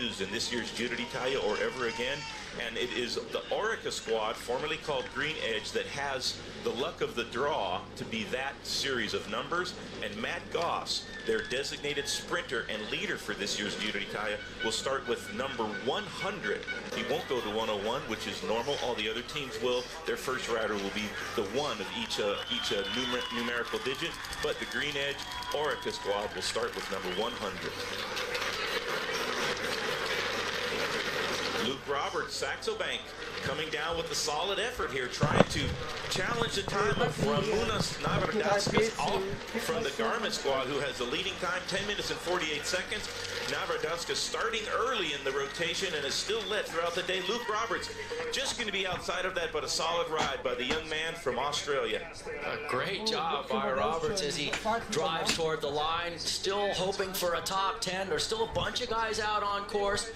used in this year's Giro d'Italia or ever again. And it is the Orica squad, formerly called Green Edge, that has the luck of the draw to be that series of numbers. And Matt Goss, their designated sprinter and leader for this year's Giro d'Italia, will start with number 100. He won't go to 101, which is normal. All the other teams will. Their first rider will be the one of each numerical digit. But the Green Edge Orica squad will start with number 100. Luke Roberts, Saxo Bank, coming down with a solid effort here, trying to challenge the time of Ramunas Navardaskas from the Garmin squad, who has the leading time, 10 minutes and 48 seconds. Navardaskas starting early in the rotation and is still led throughout the day. Luke Roberts just going to be outside of that, but a solid ride by the young man from Australia. A great job by Roberts as he drives toward the line, still hoping for a top 10. There's still a bunch of guys out on course,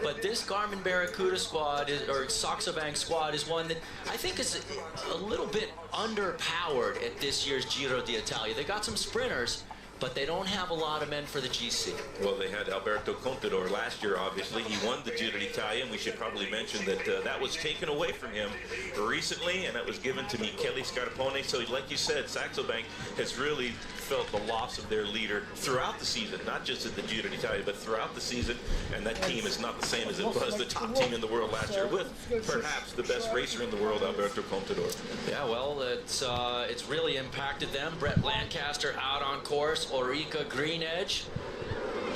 but this Garmin Barracuda squad, or Saxo Bank squad, is one that I think is a little bit underpowered at this year's Giro d'Italia. They got some sprinters, but they don't have a lot of men for the GC. Well, they had Alberto Contador last year, obviously. He won the Giro d'Italia, and we should probably mention that that was taken away from him recently, and that was given to Michele Scarpone. So, like you said, Saxo Bank has really felt the loss of their leader throughout the season, not just at the Giro d'Italia, but throughout the season, and that team is not the same as it was the top team in the world last year, with perhaps the best racer in the world, Alberto Contador. Yeah, well, it's really impacted them. Brett Lancaster out on course, Orica Green Edge.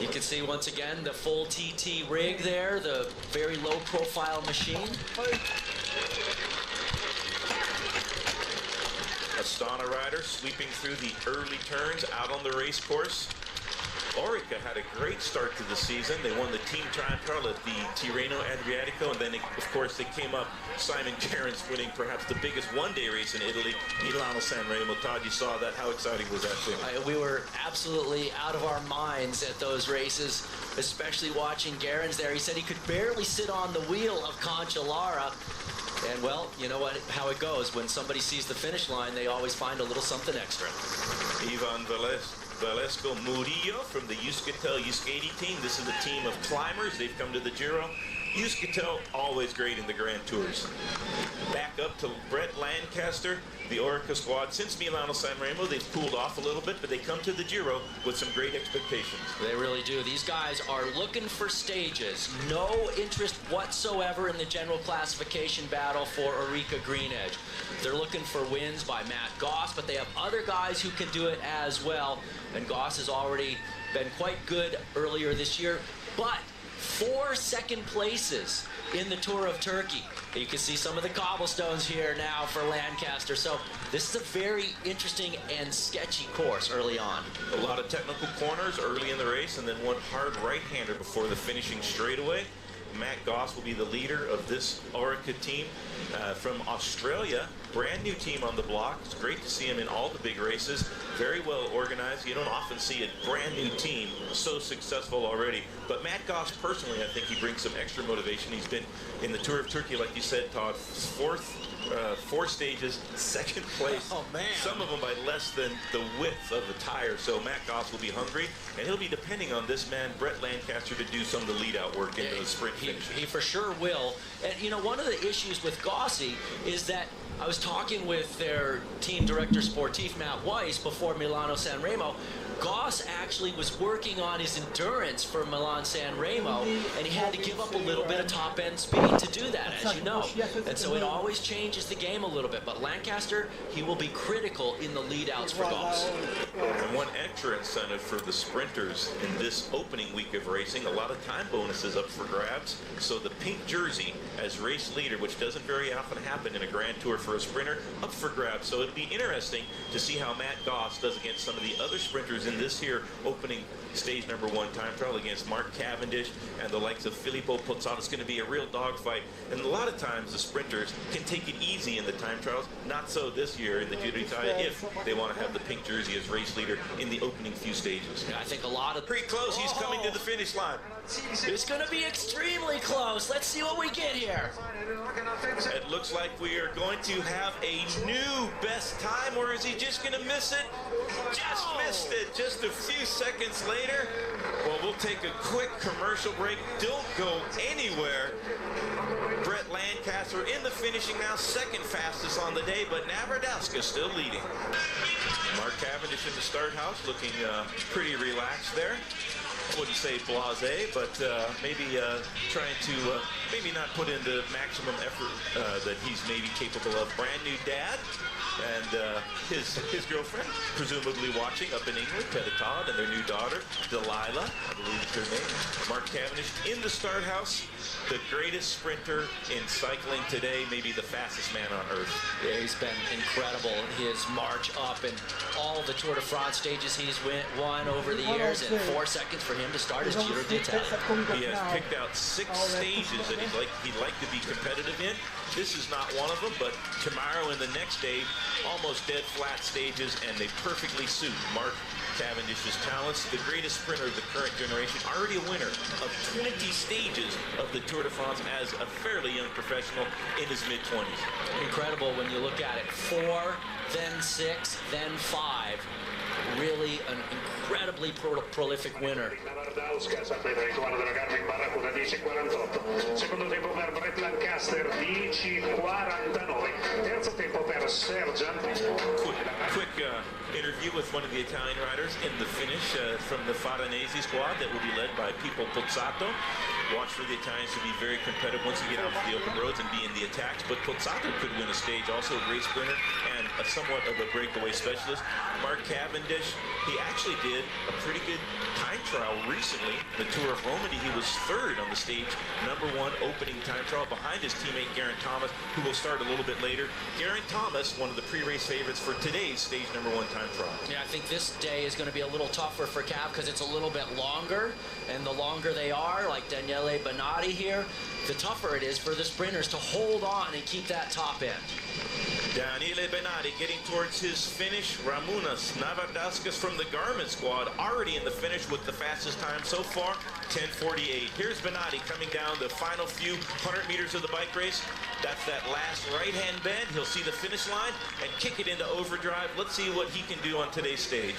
You can see once again the full TT rig there, the very low profile machine. Astana rider sweeping through the early turns out on the race course. Orica had a great start to the season. They won the team time trial at the Tirreno Adriatico, and then, of course, they came up, Simon Gerrans winning perhaps the biggest one-day race in Italy, Milano Sanremo. Todd, you saw that. How exciting was that thing? We were absolutely out of our minds at those races, especially watching Gerrans there. He said he could barely sit on the wheel of Cancellara. And, well, you know how it goes. When somebody sees the finish line, they always find a little something extra. Ivan Valesco Murillo from the Euskaltel Euskadi team. This is a team of climbers. They've come to the Giro. Euskaltel, always great in the Grand Tours. Back up to Brett Lancaster, the Orica squad. Since Milano Sanremo, they've cooled off a little bit, but they come to the Giro with some great expectations. They really do. These guys are looking for stages. No interest whatsoever in the general classification battle for Orica Green Edge. They're looking for wins by Matt Goss, but they have other guys who can do it as well. And Goss has already been quite good earlier this year, but 4 second places in the Tour of Turkey. You can see some of the cobblestones here now for Lancaster. So this is a very interesting and sketchy course early on. A lot of technical corners early in the race, and then one hard right-hander before the finishing straightaway. Matt Goss will be the leader of this Orica team from Australia. Brand new team on the block. It's great to see him in all the big races. Very well organized. You don't often see a brand new team so successful already. But Matt Goss, personally, I think he brings some extra motivation. He's been in the Tour of Turkey, like you said, Todd, 4 stages, 2nd place. Oh, man. Some of them by less than the width of the tire. So Matt Goss will be hungry, and he'll be depending on this man, Brett Lancaster, to do some of the lead-out work into the sprint finish. He for sure will. And, you know, one of the issues with Gossi is that I was talking with their team director sportif, Matt Weiss, before Milano Sanremo. Goss actually was working on his endurance for Milan Sanremo, and he had to give up a little bit of top-end speed to do that, as you know. And so it always changes the game a little bit. But Lancaster, he will be critical in the lead-outs for Goss. And one extra incentive for the sprinters in this opening week of racing, a lot of time bonuses up for grabs. So the pink jersey as race leader, which doesn't very often happen in a Grand Tour for a sprinter, up for grabs. So it'll be interesting to see how Matt Goss does against some of the other sprinters in this here opening stage number 1 time trial against Mark Cavendish and the likes of Filippo Pozzato. It's going to be a real dogfight, and a lot of times the sprinters can take it easy in the time trials. Not so this year in the Giro d'Italia if they want to have the pink jersey as race leader in the opening few stages. Yeah, I think a lot of... Pretty close. He's coming to the finish line. It's going to be extremely close. Let's see what we get here. It looks like we are going to have have a new best time, or is he just going to miss it? Just missed it just a few seconds later. Well, we'll take a quick commercial break. Don't go anywhere. Brett Lancaster in the finishing now, second fastest on the day, but Navardowska still leading. Mark Cavendish in the start house, looking pretty relaxed there. I wouldn't say blasé, but maybe trying to maybe not put in the maximum effort that he's maybe capable of. Brand new dad, and his girlfriend presumably watching up in England, Teta Todd, and their new daughter, Delilah, I believe is her name. Mark Cavendish in the start house, the greatest sprinter in cycling today, maybe the fastest man on earth. Yeah, he's been incredible. His march up and all the Tour de France stages he's won over the years, and 4 seconds for him to start his Giro d'Italia. He has picked out 6 stages that he'd like to be competitive in. This is not one of them, but tomorrow and the next day, almost dead flat stages, and they perfectly suit Mark Cavendish's talents. The greatest sprinter of the current generation, already a winner of 20 stages of the Tour de France as a fairly young professional in his mid-20s. Incredible when you look at it. 4, then 6, then 5. Really an incredibly prolific winner. Secondo tempo per Brett Lancaster 10:49. Terzo tempo per Sergeant. Quick interview with one of the Italian riders in the finish from the Faranesi squad that will be led by Pippo Pozzato. Watch for the Italians to be very competitive once you get out to the open roads and be in the attacks, but Pozzato could win a stage, also a great sprinter and somewhat of a breakaway specialist. Mark Cavendish, he actually did a pretty good time trial recently. The Tour of Romandie, he was third on the stage, #1 opening time trial behind his teammate Geraint Thomas, who will start a little bit later. Geraint Thomas, one of the pre-race favorites for today's stage #1 time trial. Yeah, I think this day is going to be a little tougher for Cav because it's a little bit longer, and the longer they are, like Daniele Benatti here, the tougher it is for the sprinters to hold on and keep that top end. Daniele Benatti getting towards his finish. Ramunas Navardowskis from the Garmin squad already in the finish with the fastest time so far, 10:48. Here's Benatti coming down the final few 100 meters of the bike race. That's that last right-hand bend. He'll see the finish line and kick it into overdrive. Let's see what he can do on today's stage.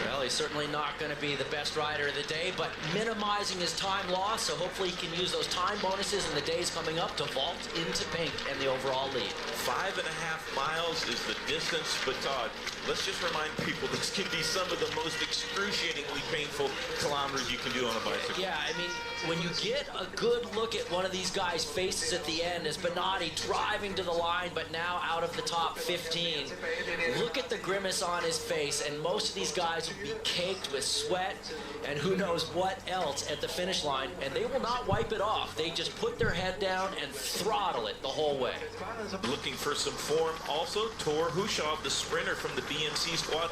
Well, he's certainly not going to be the best rider of the day, but minimizing his time loss, so hopefully he can use those time bonuses in the days coming up to vault into pink and the overall lead. 5.5 miles is the distance, but Todd, let's just remind people this can be some of the most excruciatingly painful kilometers you can do on a bicycle. Yeah, I mean, when you get a good look at one of these guys' faces at the end as Benatti driving to the line, but now out of the top 15, look at the grimace on his face, and most of these guys will be caked with sweat and who knows what else at the finish line, and they will not wipe it off. They just put their head down and throttle it the whole way. Looking for some form also, Tor Hushovd, the sprinter from the BMC squad,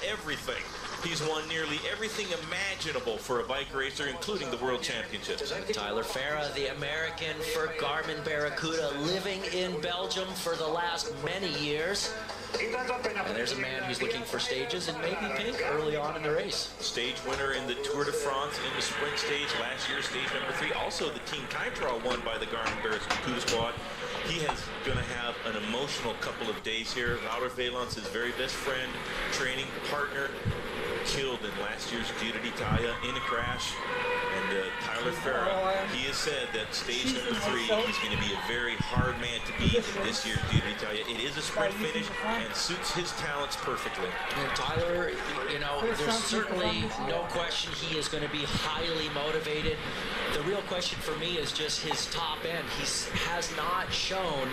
everything. He's won nearly everything imaginable for a bike racer, including the World Championships. Tyler Farah, the American for Garmin Barracuda, living in Belgium for the last many years. And there's a man who's looking for stages and maybe pink early on in the race. Stage winner in the Tour de France in the sprint stage, last year's stage #3. Also the team time trial won by the Garmin Barracuda squad. He is going to have an emotional couple of days here. Laura Valance, his very best friend, training partner, killed in last year's Giro d'Italia in a crash. And Tyler Farah, he has said that stage #3, he's going to be a very hard man to beat in this year's Giro d'Italia. It is a sprint finish and suits his talents perfectly. And Tyler, you know, there's certainly no question he is going to be highly motivated. The real question for me is just his top end. He has not shown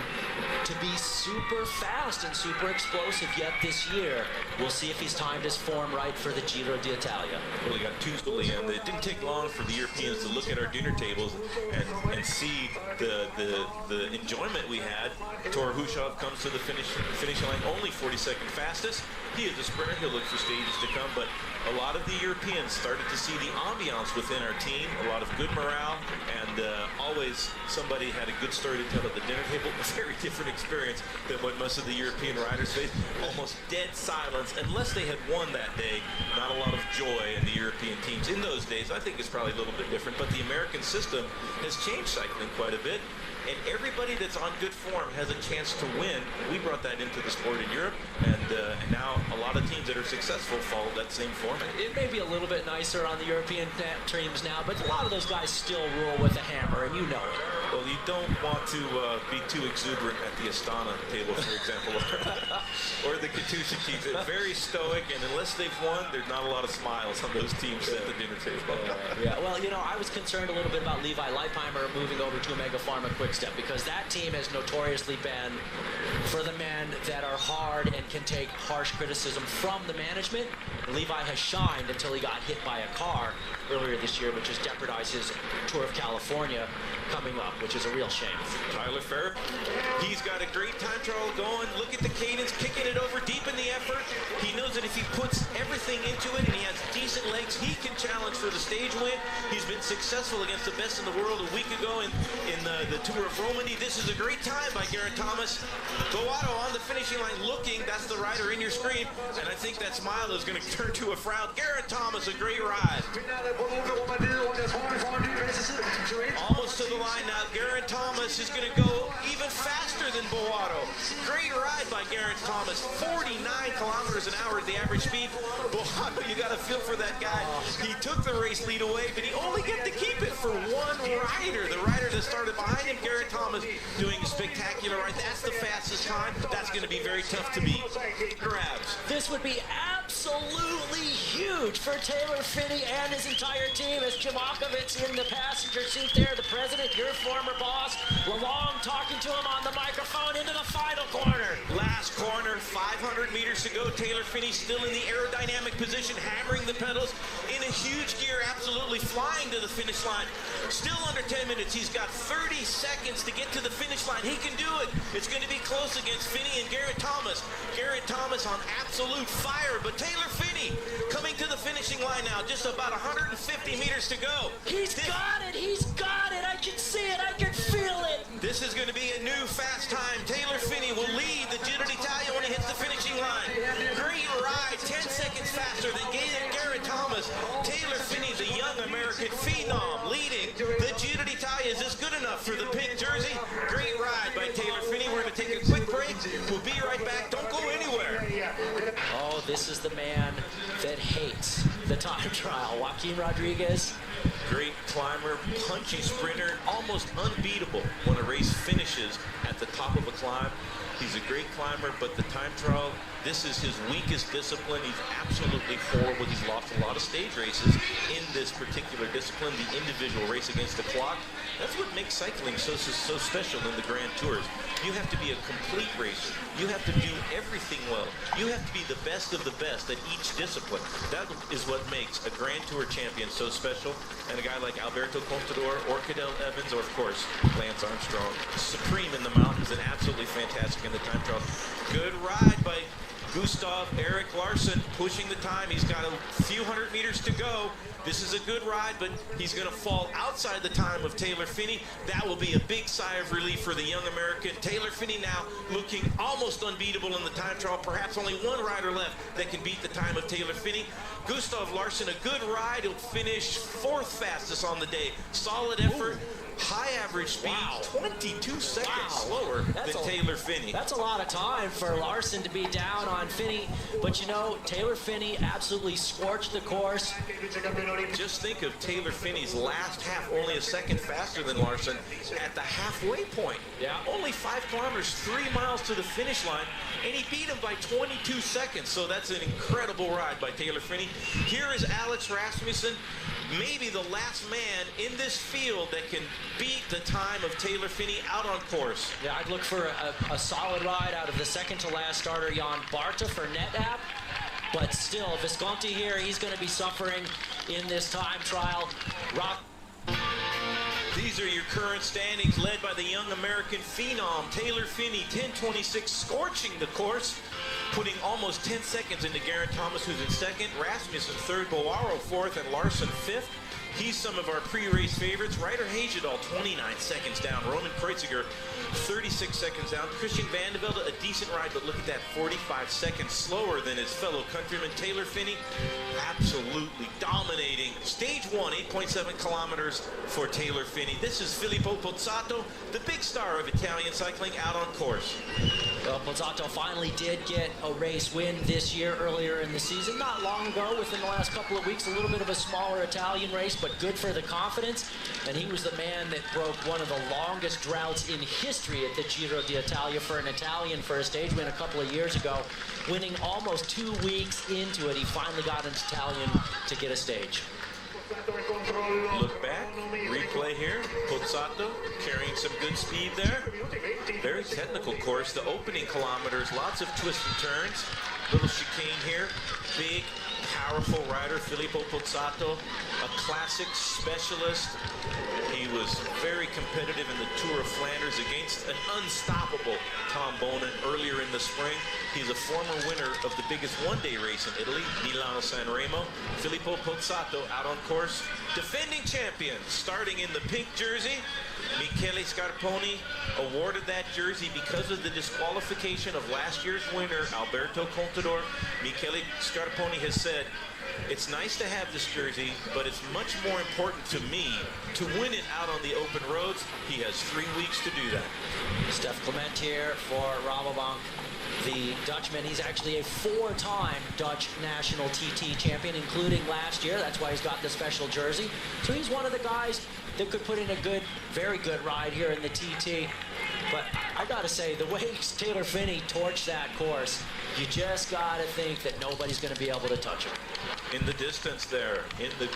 to be super fast and super explosive yet this year. We'll see if he's timed his form right for the Giro d'Italia. Well, we got Tuesday, and it didn't take long for the Europeans to look at our dinner tables and see the enjoyment we had. Tor Hushovd comes to the finish line only 42nd fastest. He is a sprinter. He'll look for stages to come, but a lot of the Europeans started to see the ambiance within our team, a lot of good morale, and always somebody had a good story to tell at the dinner table. A very different experience than what most of the European riders faced. Almost dead silence, unless they had won that day. Not a lot of joy in the European teams. In those days, I think it's probably a little bit different, but the American system has changed cycling quite a bit. and everybody that's on good form has a chance to win. We brought that into the sport in Europe, and now a lot of teams that are successful follow that same format. It may be a little bit nicer on the European teams now, but a lot of those guys still rule with a hammer, and you know it. Well, you don't want to be too exuberant at the Astana table, for example, or the Katusha teams. They're very stoic, and unless they've won, there's not a lot of smiles on those teams at the dinner table. Yeah, well, you know, I was concerned a little bit about Levi Leipheimer moving over to Omega Pharma Quickstep, because that team has notoriously been for the men that are hard and can take harsh criticism from the management. Levi has shined until he got hit by a car earlier this year, which has jeopardized his Tour of California coming up, which is a real shame. Tyler Ferrer, he's got a great time trial going. Look at the cadence, kicking it over deep in the effort. He knows that if he puts everything into it and he has decent legs, he can challenge for the stage win. He's been successful against the best in the world a week ago in the Tour of Romandie. This is a great time by Geraint Thomas. Boato on the finishing line looking, that's the rider in your screen, and I think that smile is going to turn to a frown. Geraint Thomas, a great ride. Almost to the line now. Geraint Thomas is going to go even faster than Boato. Great ride by Geraint Thomas. 49 kilometers an hour is the average speed. Boato, you got to feel for that guy. He took the race lead away, but he only get to keep it for one rider. The rider that started behind him, Geraint Thomas, doing a spectacular ride. That's the fastest time. That's going to be very tough to beat. Grabs. This would be absolutely huge for Taylor Phinney and his entire team, as Jamakovic's in the passenger seat there, the president, your former boss, Lalonde talking to him on the microphone into the final corner. Last corner, 500 meters to go. Taylor Phinney still in the aerodynamic position, hammering the pedals in a huge gear, absolutely flying to the finish line. Still under 10 minutes. He's got 30 seconds to get to the finish line. He can do it. It's going to be close against Phinney and Geraint Thomas. Geraint Thomas on absolute fire, but Taylor Phinney coming to the finishing line now. Just about 150 meters to go. He's got it. He's got it. I can see it. I can feel it. This is going to be a new fast time. Taylor Phinney will lead the Giro d'Italia when he hits the finishing line. Great ride, 10 seconds faster than Geraint Thomas. Taylor Phinney, the young American phenom, leading the Giro d'Italia. Is this good enough for the pink jersey? Great ride by Taylor Phinney. We're going to take a quick break. We'll be right back. Don't go anywhere. Oh, this is the man that hates the time trial. Joaquin Rodriguez. Great climber, punchy sprinter, almost unbeatable when a race finishes at the top of a climb. He's a great climber, but the time trial, this is his weakest discipline. He's absolutely horrible. He's lost a lot of stage races in this particular discipline, the individual race against the clock. That's what makes cycling so special in the Grand Tours. You have to be a complete racer. You have to do everything well. You have to be the best of the best at each discipline. That is what makes a Grand Tour champion so special. And a guy like Alberto Contador or Cadel Evans, or of course, Lance Armstrong, supreme in the mountains and absolutely fantastic in the time trial. Good ride by Gustav Erik Larsson, pushing the time. He's got a few hundred meters to go. This is a good ride, but he's going to fall outside the time of Taylor Phinney. That will be a big sigh of relief for the young American. Taylor Phinney now looking almost unbeatable in the time trial. Perhaps only one rider left that can beat the time of Taylor Phinney. Gustav Larsson, a good ride. He'll finish 4th fastest on the day. Solid effort. High average speed, 22 seconds slower than Taylor Phinney. That's a lot of time for Larsson to be down on Phinney. But you know, Taylor Phinney absolutely scorched the course. Just think of Taylor Phinney's last half, only a second faster than Larsson at the halfway point. Yeah. Only 5 kilometers, 3 miles to the finish line, and he beat him by 22 seconds. So that's an incredible ride by Taylor Phinney. Here is Alex Rasmussen, maybe the last man in this field that can beat the time of Taylor Phinney out on course. Yeah, I'd look for a solid ride out of the second to last starter, Jan Barta for NetApp. But still, Visconti here, he's going to be suffering in this time trial. These are your current standings, led by the young American phenom, Taylor Phinney, 10:26, scorching the course, putting almost 10 seconds into Geraint Thomas, who's in second, Rasmussen third, Boaro fourth, and Larsson fifth. He's some of our pre-race favorites. Ryder Hagedal, 29 seconds down. Roman Kreuziger, 36 seconds down. Christian Vandevelde, a decent ride, but look at that, 45 seconds slower than his fellow countryman. Taylor Phinney, absolutely dominating. Stage 1, 8.7 kilometers for Taylor Phinney. This is Filippo Pozzato, the big star of Italian cycling, out on course. Well, Pozzato finally did get a race win this year earlier in the season. Not long ago, within the last couple of weeks, a little bit of a smaller Italian race, but good for the confidence. And he was the man that broke one of the longest droughts in history at the Giro d'Italia for an Italian for a stage win a couple of years ago. Winning almost 2 weeks into it, he finally got an Italian to get a stage. Look back, replay here. Pozzato carrying some good speed there. Very technical course. The opening kilometers, lots of twists and turns. Little chicane here. Big, powerful rider, Filippo Pozzato, a classic specialist. He was very competitive in the Tour of Flanders against an unstoppable Tom Bonan earlier in the spring. He's a former winner of the biggest one-day race in Italy, Milano-San Remo. Filippo Pozzato out on course. Defending champion, starting in the pink jersey. Michele Scarponi awarded that jersey because of the disqualification of last year's winner, Alberto Contador. Michele Scarponi has said, it's nice to have this jersey, but it's much more important to me to win it out on the open roads. He has 3 weeks to do that. Steph Clement here for Rabobank. The Dutchman, he's actually a 4-time Dutch national TT champion, including last year. That's why he's got the special jersey. So he's one of the guys that could put in a good, very good ride here in the TT. But I gotta say, the way Taylor Phinney torched that course, you just gotta think that nobody's gonna be able to touch him. In the distance there, in the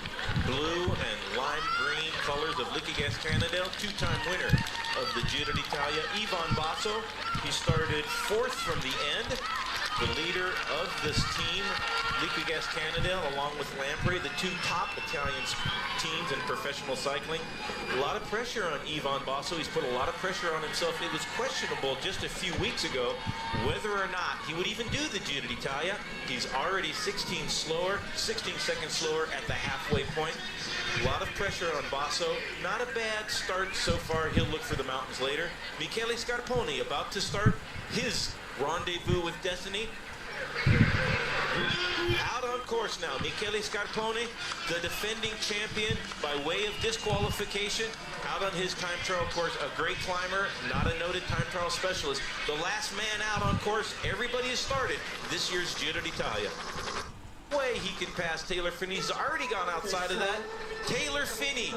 blue and lime green colors of Liquigas Cannondale, 2-time winner of the Giro d'Italia, Ivan Basso. He started 4th from the end. The leader of this team, Liquigas Cannondale, along with Lamprey, the 2 top Italian teams in professional cycling. A lot of pressure on Ivan Basso. He's put a lot of pressure on himself. It was questionable just a few weeks ago whether or not he would even do the Giro d'Italia. He's already 16 seconds slower at the halfway point. A lot of pressure on Basso. Not a bad start so far. He'll look for the mountains later. Michele Scarponi about to start his rendezvous with destiny. Out on course now, Michele Scarponi, the defending champion by way of disqualification, out on his time trial course, a great climber, not a noted time trial specialist. The last man out on course, everybody has started this year's Giro d'Italia. Way he can pass Taylor Phinney. He's already gone outside of that. Taylor Phinney,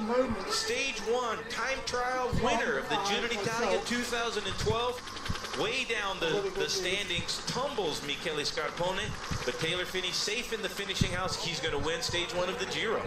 stage 1 time trial winner of the Giro d'Italia 2012. Way down the standings, tumbles Michele Scarponi, but Taylor Phinney safe in the finishing house. He's going to win stage 1 of the Giro.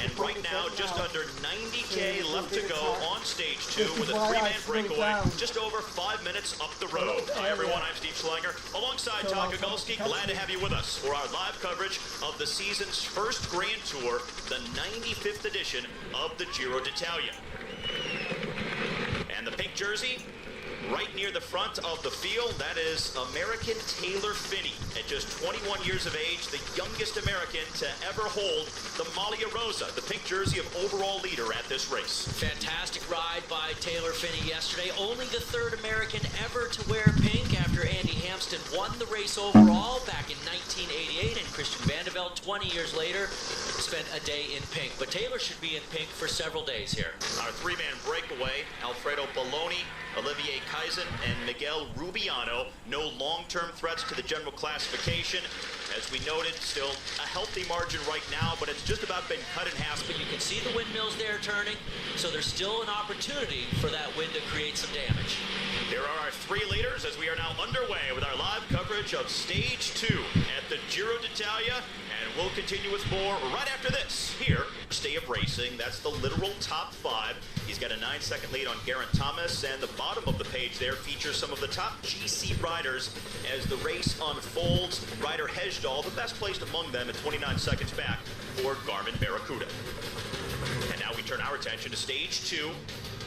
And right now, just under 90K left to go on stage 2 with a 3-man breakaway, just over 5 minutes up the road. Hi everyone, I'm Steve Schlanger, alongside Todd Gogolski. Glad to have you with us for our live coverage of the season's first Grand Tour, the 95th edition of the Giro d'Italia. And the pink jersey, right near the front of the field, that is American Taylor Phinney. At just 21 years of age, the youngest American to ever hold the Maglia Rosa, the pink jersey of overall leader at this race. Fantastic ride by Taylor Phinney yesterday. Only the 3rd American ever to wear pink after Andy Hampsten won the race overall back in 1988, and Christian Vandevelde 20 years later spent a day in pink. But Taylor should be in pink for several days here. Our 3-man breakaway, Alfredo Belloni, Olivier Kaizen, and Miguel Rubiano. No long-term threats to the general classification. As we noted, still a healthy margin right now, but it's just about been cut in half. But you can see the windmills there turning, so there's still an opportunity for that wind to create some damage. There are our 3 leaders as we are now underway with our live coverage of Stage 2 at the Giro d'Italia, and we'll continue with more right after this here. First day of racing, that's the literal top 5. He's got a 9-second lead on Geraint Thomas, and the bottom of the page there features some of the top GC riders as the race unfolds. Ryder Hagedal, the best placed among them at 29 seconds back for Garmin Barracuda. And now we turn our attention to Stage 2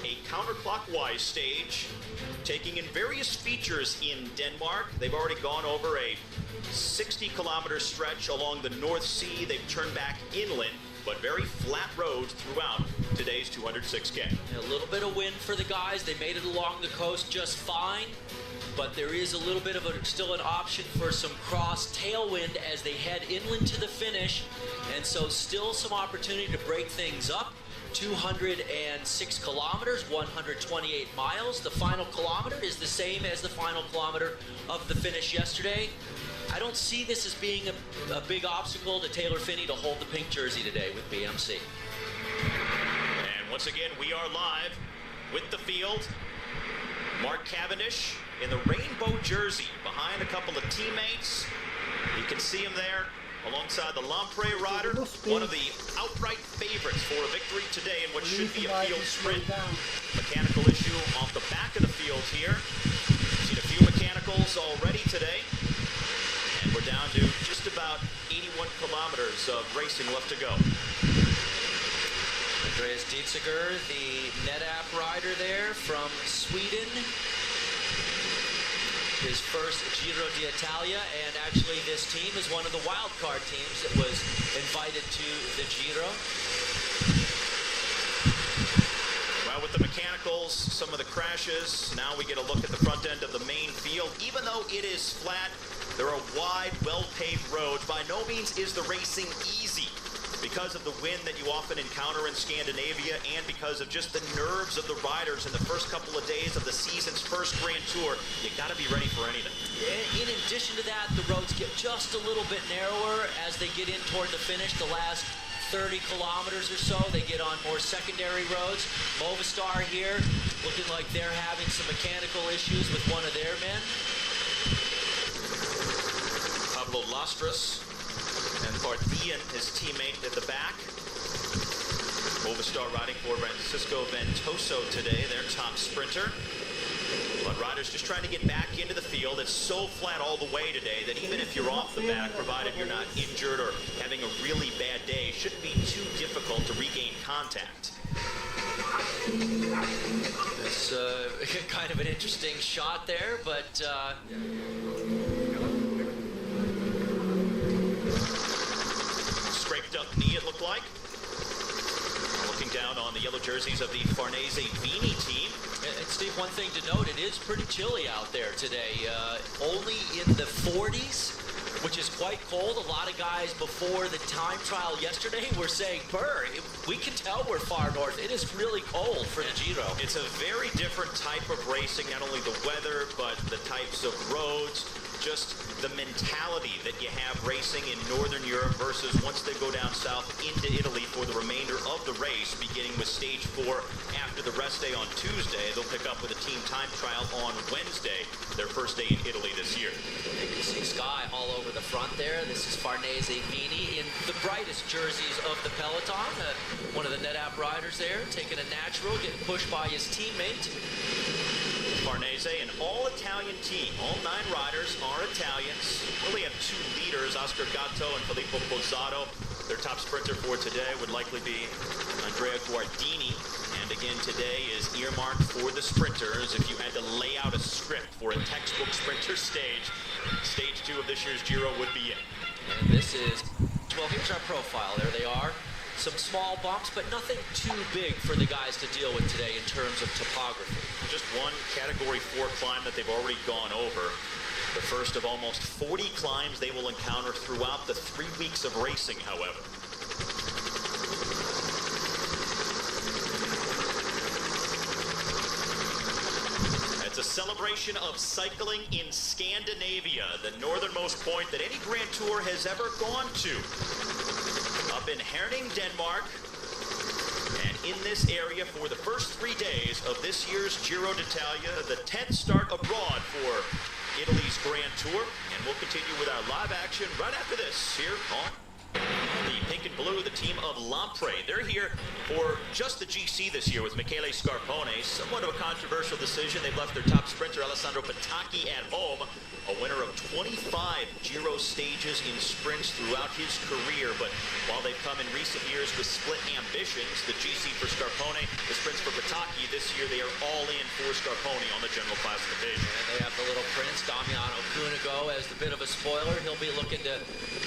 a counterclockwise stage, taking in various features in Denmark. They've already gone over a 60-kilometer stretch along the North Sea. They've turned back inland, but very flat roads throughout today's 206K. A little bit of wind for the guys. They made it along the coast just fine, but there is a little bit of still an option for some cross tailwind as they head inland to the finish, and so still some opportunity to break things up. 206 kilometers, 128 miles. The final kilometer is the same as the final kilometer of the finish yesterday. I don't see this as being a big obstacle to Taylor Phinney to hold the pink jersey today with BMC. And once again, we are live with the field. Mark Cavendish in the rainbow jersey behind a couple of teammates. You can see him there alongside the Lamprey rider, one of the outright favorites for a victory today in what should be a field sprint. Mechanical issue off the back of the field here. Seen a few mechanicals already today. And we're down to just about 81 kilometers of racing left to go. Andreas Dietziger, the NetApp rider there from Sweden. His first Giro d'Italia, and actually this team is one of the wild card teams that was invited to the Giro. Well, with the mechanicals, some of the crashes, now we get a look at the front end of the main field. Even though it is flat, there are wide, well-paved roads. By no means is the racing easy, because of the wind that you often encounter in Scandinavia and because of just the nerves of the riders in the first couple of days of the season's first Grand Tour. You got to be ready for anything. In addition to that, the roads get just a little bit narrower as they get in toward the finish. The last 30 kilometers or so, they get on more secondary roads. Movistar here looking like they're having some mechanical issues with one of their men. Pablo Lastras and Bardian, his teammate at the back. Movistar riding for Francisco Ventoso today, their top sprinter. But riders just trying to get back into the field. It's so flat all the way today that even if you're off the back, provided you're not injured or having a really bad day, it shouldn't be too difficult to regain contact. It's kind of an interesting shot there, but scraped up knee, it looked like. Looking down on the yellow jerseys of the Farnese Vini team. And Steve, one thing to note, it is pretty chilly out there today. Only in the 40s, which is quite cold. A lot of guys before the time trial yesterday were saying, Burr, we can tell we're far north. It is really cold for the Giro. It's a very different type of racing, not only the weather, but the types of roads, just the mentality that you have racing in Northern Europe versus once they go down south into Italy for the remainder of the race, beginning with stage 4 after the rest day on Tuesday. They'll pick up with a team time trial on Wednesday, their first day in Italy this year. You can see Sky all over the front there. This is Farnese Vini in the brightest jerseys of the peloton. One of the NetApp riders there, taking a natural, getting pushed by his teammate. Farnese, an all-Italian team. All 9 riders are Italians. Only have 2 leaders, Oscar Gatto and Filippo Pozzato. Their top sprinter for today would likely be Andrea Guardini. And again, today is earmarked for the sprinters. If you had to lay out a script for a textbook sprinter stage, stage 2 of this year's Giro would be it. And this is, well, here's our profile. There they are. Some small bumps, but nothing too big for the guys to deal with today in terms of topography. Just one Category 4 climb that they've already gone over. The first of almost 40 climbs they will encounter throughout the 3 weeks of racing, however. It's a celebration of cycling in Scandinavia, the northernmost point that any Grand Tour has ever gone to. Up in Herning, Denmark, and in this area for the first 3 days of this year's Giro d'Italia, the 10th start abroad for Italy's Grand Tour. And we'll continue with our live action right after this here on The pink and blue, the team of Lampre. They're here for just the GC this year with Michele Scarpone. Somewhat of a controversial decision. They've left their top sprinter, Alessandro Patacchi, at home. A winner of 25 Giro stages in sprints throughout his career. But while they've come in recent years with split ambitions, the GC for Scarpone, the sprints for Patacchi, this year they are all in for Scarpone on the general classification. And they have the little prince, Damiano Cunego, as the bit of a spoiler. He'll be looking to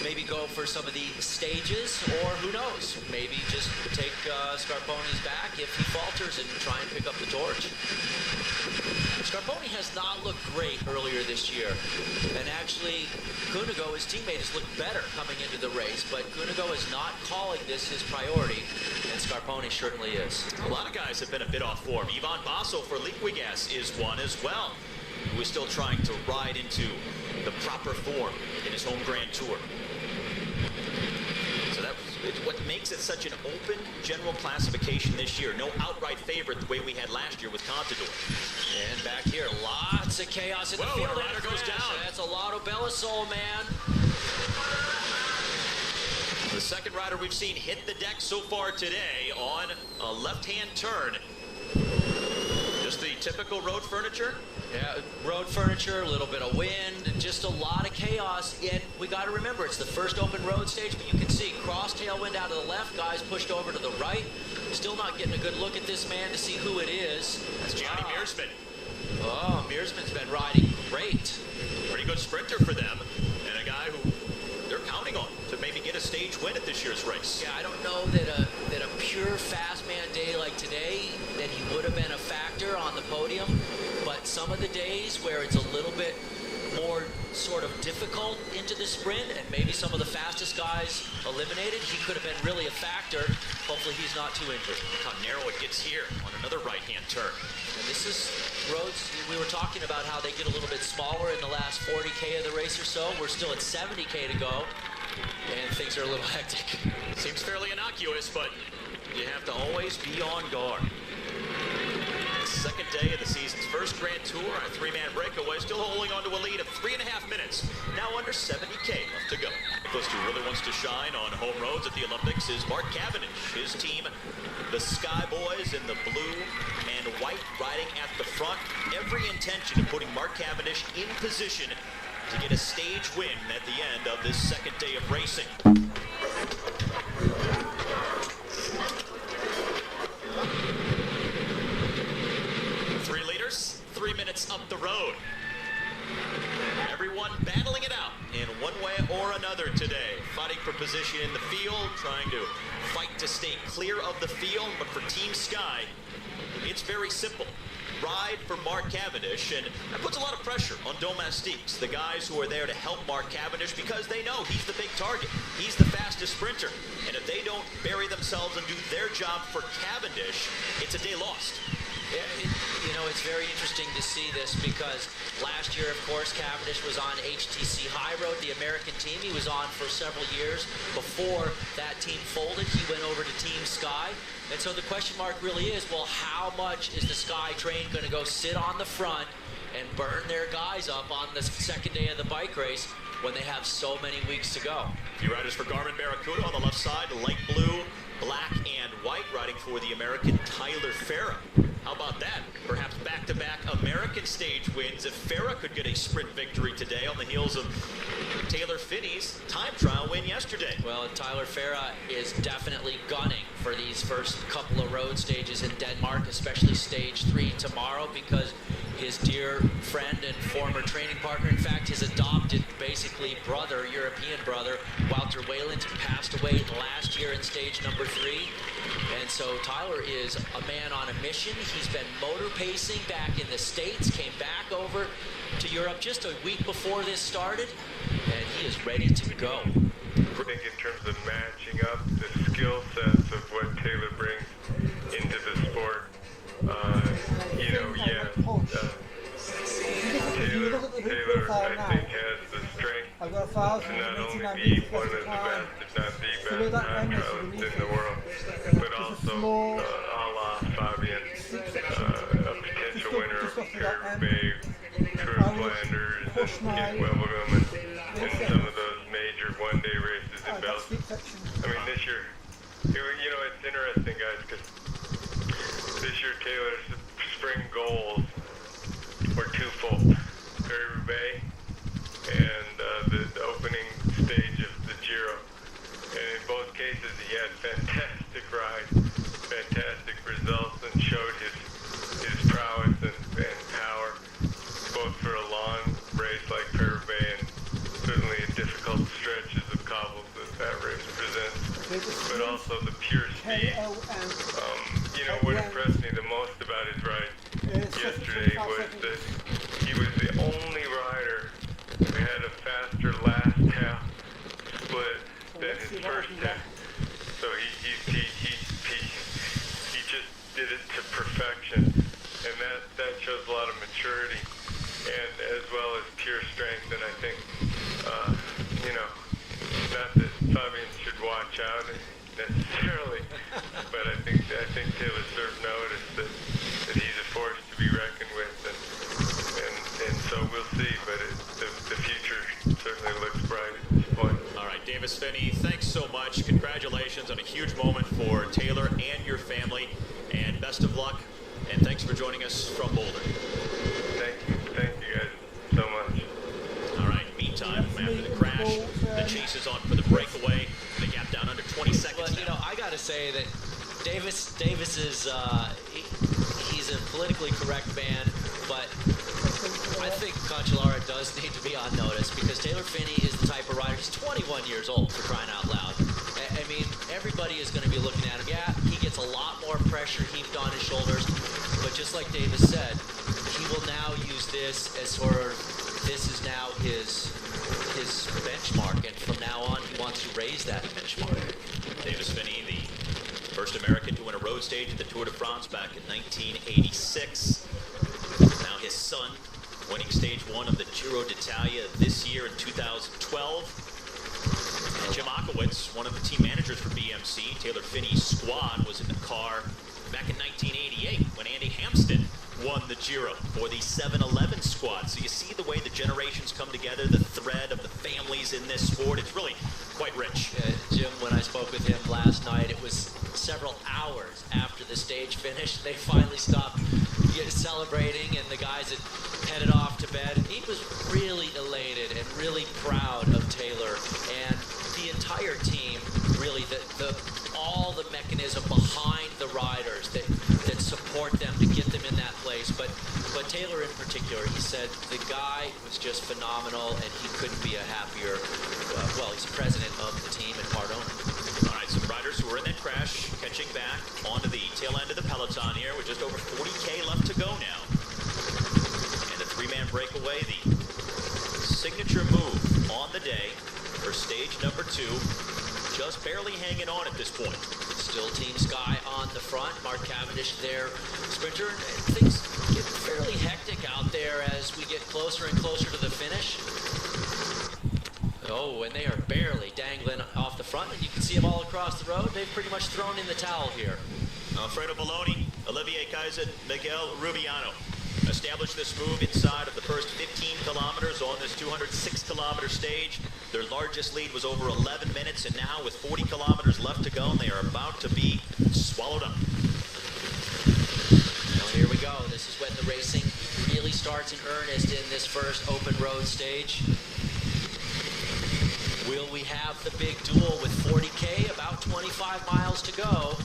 maybe go for some of the stages, or who knows, maybe just take Scarpone's back if he falters and try and pick up the torch. Scarpone has not looked great earlier this year. And actually, Cunego, his teammate, has looked better coming into the race, but Cunego is not calling this his priority, and Scarpone certainly is. A lot of guys have been a bit off form. Ivan Basso for Liquigas is one as well, who is still trying to ride into the proper form in his home Grand Tour. So that's what makes it such an open general classification this year. No outright favorite the way we had last year with Contador. And back here, lots of chaos in the field. Whoa, a rider goes down. That's a Lotto Bellasol, man. The second rider we've seen hit the deck so far today on a left-hand turn. Just the typical road furniture? Yeah, road furniture, a little bit of wind, just a lot of chaos. And we got to remember, it's the first open road stage, but you can see cross tailwind out of the left, guys pushed over to the right. Still not getting a good look at this man to see who it is. That's Gianni Meersman. Oh, Meersman's been riding great. Pretty good sprinter for them, and a guy who they're counting on to maybe get a stage win at this year's race. Yeah, I don't know that a pure fast man day like today, that he would have been a factor on the podium, but some of the days where it's a little bit more sort of difficult into the sprint and maybe some of the fastest guys eliminated, he could have been really a factor. Hopefully he's not too injured. Look how narrow it gets here on another right-hand turn. And this is roads, we were talking about how they get a little bit smaller in the last 40K of the race or so. We're still at 70K to go, and things are a little hectic. Seems fairly innocuous, but you have to always be on guard. Second day of the season's first Grand Tour, a three-man breakaway, still holding on to a lead of 3.5 minutes. Now under 70K left to go. Nicholas, who really wants to shine on home roads at the Olympics, is Mark Cavendish. His team, the Sky Boys in the blue and white, riding at the front. Every intention of putting Mark Cavendish in position to get a stage win at the end of this second day of racing. 3 minutes up the road. Everyone battling it out in one way or another today. Fighting for position in the field, trying to fight to stay clear of the field. But for Team Sky, it's very simple. Ride for Mark Cavendish, and that puts a lot of pressure on Domestiques, the guys who are there to help Mark Cavendish, because they know he's the big target. He's the fastest sprinter. And if they don't bury themselves and do their job for Cavendish, it's a day lost. Yeah, you know, it's very interesting to see this because last year, of course, Cavendish was on HTC High Road, the American team. He was on for several years. Before that team folded, he went over to Team Sky. And so the question mark really is, well, how much is the Sky train going to go sit on the front and burn their guys up on the second day of the bike race when they have so many weeks to go? A few riders for Garmin Barracuda on the left side, light blue, black, and white, riding for the American Tyler Farah. How about that? Perhaps back-to-back American stage wins if Farah could get a sprint victory today on the heels of Taylor Finney's time trial win yesterday. Well, Tyler Farah is definitely gunning for these first couple of road stages in Denmark, especially stage 3 tomorrow, because his dear friend and former training partner, in fact, his adopted, basically brother, European brother, Wouter Wayland, passed away last year in stage number 3. And so Tyler is a man on a mission. He's been motor pacing back in the States, came back over to Europe just a week before this started, and he is ready to go. I think in terms of matching up the skill sets of what Taylor brings into the sport, Taylor, I think, has the strength to not only be one of the best, if not the best time trialist in the world, but also, a la Fabian, a potential winner of Paris, Tour of Flanders, and Wimbledon, and some of those major one-day races in Belgium. I mean, this year, you know, it's interesting, guys, because this year Taylor's spring goals were twofold: Paris-Roubaix and the opening stage of the Giro. And in both cases, he had fantastic rides, fantastic results, and showed his prowess and power, both for a long race like Paris-Roubaix and certainly difficult stretches of cobbles that race presents, but also the pure speed. You know, what impressed me the most about his ride yesterday was that he was the only rider who had a faster last half split than his first half. So he just did it to perfection, and that shows a lot of maturity and as well as pure strength. And I think you know, not that Fabian should watch out necessarily, but I think Taylor served notice that he's a force to be reckoned with, and so we'll see. But the future certainly looks bright at this point. All right, Davis Finney, thanks so much. Congratulations on a huge moment for Taylor and your family, and best of luck. And thanks for joining us from Boulder. Thank you guys so much. All right, meantime, after the crash, the chase is on for the breakaway. The gap down under 20 seconds. Well, you know, I got to say that Davis is he's a politically correct man, but I think Cancellara does need to be on notice, because Taylor Finney is the type of rider. He's 21 years old, for crying out loud. I mean, everybody is going to be looking at him. Yeah, he gets a lot more pressure heaped on his shoulders, but just like Davis said, he will now use this as sort of, this is now his benchmark, and from now on he wants to raise that benchmark. Davis Finney, the first American to win a road stage at the Tour de France back in 1986. Now his son winning stage 1 of the Giro d'Italia this year in 2012. And Jim Akowitz, one of the team managers for BMC, Taylor Finney's squad, was in the car back in 1988 when Andy Hampstead won the Giro for the 7-Eleven squad. So you see the way the generations come together, the thread of the families in this sport. It's really quite rich. Jim, when I spoke with him last night, it was several hours after the stage finished. They finally stopped celebrating, and the guys had headed off to bed. And he was really elated and really proud of Taylor and the entire team. Really, all the mechanism behind the riders that support them to get them in that place. But Taylor in particular, he said the guy was just phenomenal, and he couldn't be a happier. Well, he's president of the team and part owner. All right, some riders who were in that crash catching back onto the tail end of the peloton here with just over 40K left to go now. And the three-man breakaway, the signature move on the day for stage number 2, just barely hanging on at this point. Still Team Sky on the front. Mark Cavendish, their sprinter. Things get fairly hectic out there as we get closer and closer to the finish. Oh, and they are barely dangling off the front, and you can see them all across the road. They've pretty much thrown in the towel here. Alfredo Belloni, Olivier Kaiser, Miguel Rubiano established this move inside of the first 15 kilometers on this 206-kilometer stage. Their largest lead was over 11 minutes, and now with 40 kilometers left to go, they are about to be swallowed up. Well, here we go. This is when the racing really starts in earnest in this first open road stage. Will we have the big duel with 40K, about 25 miles to go?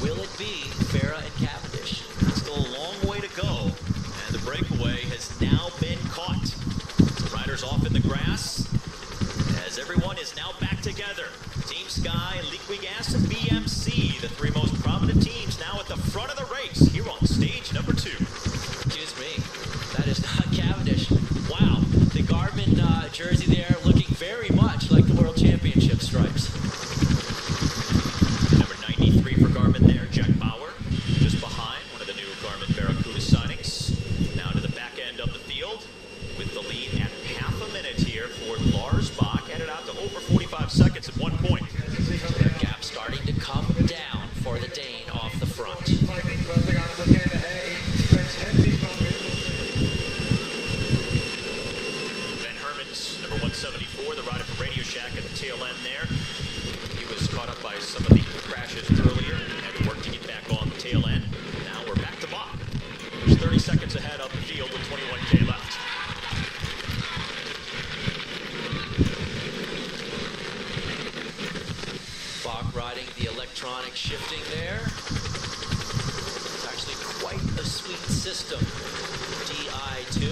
Will it be Farah and Cavendish? Still a long way to go, and the breakaway has now been caught. The riders off in the grass, as everyone is now back together. Team Sky, Liquigas, and BMC, the three most prominent teams now at the front of the race here on stage number 2. Excuse me, that is not Cavendish. Wow, the Garmin jersey there looking very much like the World Championship stripes. Number 93 for Garmin there, Jack Bauer, just behind one of the new Garmin Barracuda signings. Now to the back end of the field with the lead at half a minute here for Lars Bach, headed out to over 45 seconds at one point. Their gap starting to come down for the Dane off the front. Ben Herman's number 174, the rider from Radio Shack at the tail end there. was caught up by some of the crashes earlier. Had to work to get back on the tail end. Now we're back to Bach. There's 30 seconds ahead of the field with 21K left. Bach riding the electronic shifting there. It's actually quite a sweet system. DI2.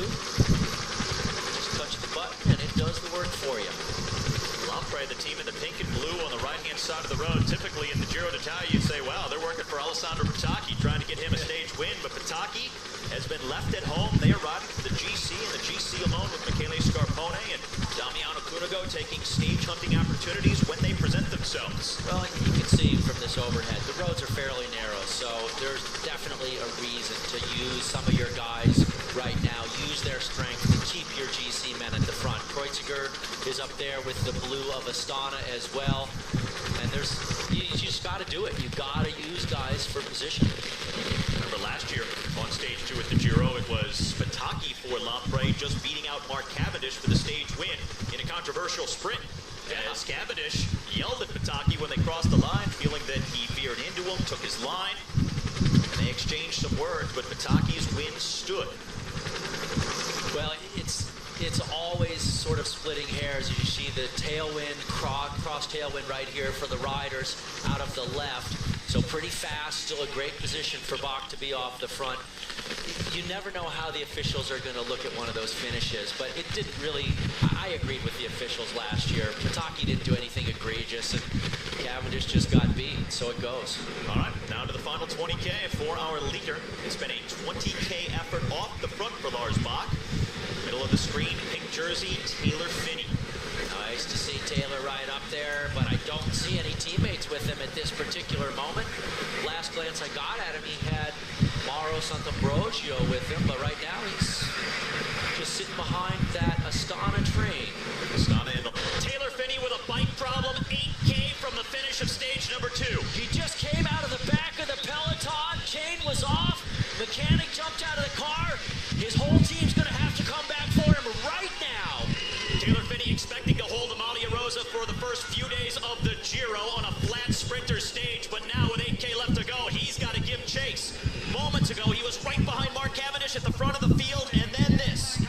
Just touch the button and it does the work for you. Lampre, the team in the pink and blue on the right-hand side of the road. Typically in the Giro d'Italia, you'd say, wow, they're working for Alessandro Petacchi, trying to get him a stage win. But Petacchi has been left at home. They are riding for the GC, and the GC alone with Michele Scarpone and Damiano Cunego taking stage hunting opportunities when they present themselves. Well, you can see from this overhead, the roads are fairly narrow, so there's definitely a reason to use some of your guys right now. Use their strength to keep your GC men at the front. Kreuziger is up there with the blue of Astana as well. And you just got to do it. You got to use guys for position. Remember last year on stage 2 at the Giro, it was Petacchi for Lampre just beating out Mark Cavendish for the stage win in a controversial sprint. As Cavendish yelled at Petacchi when they crossed the line, feeling that he veered into him, took his line, and they exchanged some words, but Petacchi's win stood. Well, it's always sort of splitting hairs. You see the tailwind, cross tailwind right here for the riders out of the left. So pretty fast, still a great position for Bach to be off the front. You never know how the officials are going to look at one of those finishes, but it didn't really, I agreed with the officials last year. Petacchi didn't do anything egregious, and Cavendish just got beat, so it goes. All right, now to the final 20K for our leader. It's been a 20K effort off the front for Lars Bach. Middle of the screen, pink jersey, Taylor Finney. Nice to see Taylor right up there, but I don't see any teammates with him at this particular moment. Last glance I got at him, he had Mauro Santambrogio with him, but right now he's just sitting behind that Astana train. Astana in the... Taylor Finney with a bike problem, 8K from the finish of stage number 2. He just came out of the back of the peloton, chain was off, mechanic jumped out of the car, his whole team's going to have to come back for him right now. Taylor Finney expecting to hold Amalia Rosa for the first few days of the Giro on a flat sprinter stage, but now with 8K left to go, he's got to give chase. Moments ago, he was right behind Mark Cavendish at the front of the field, and then this.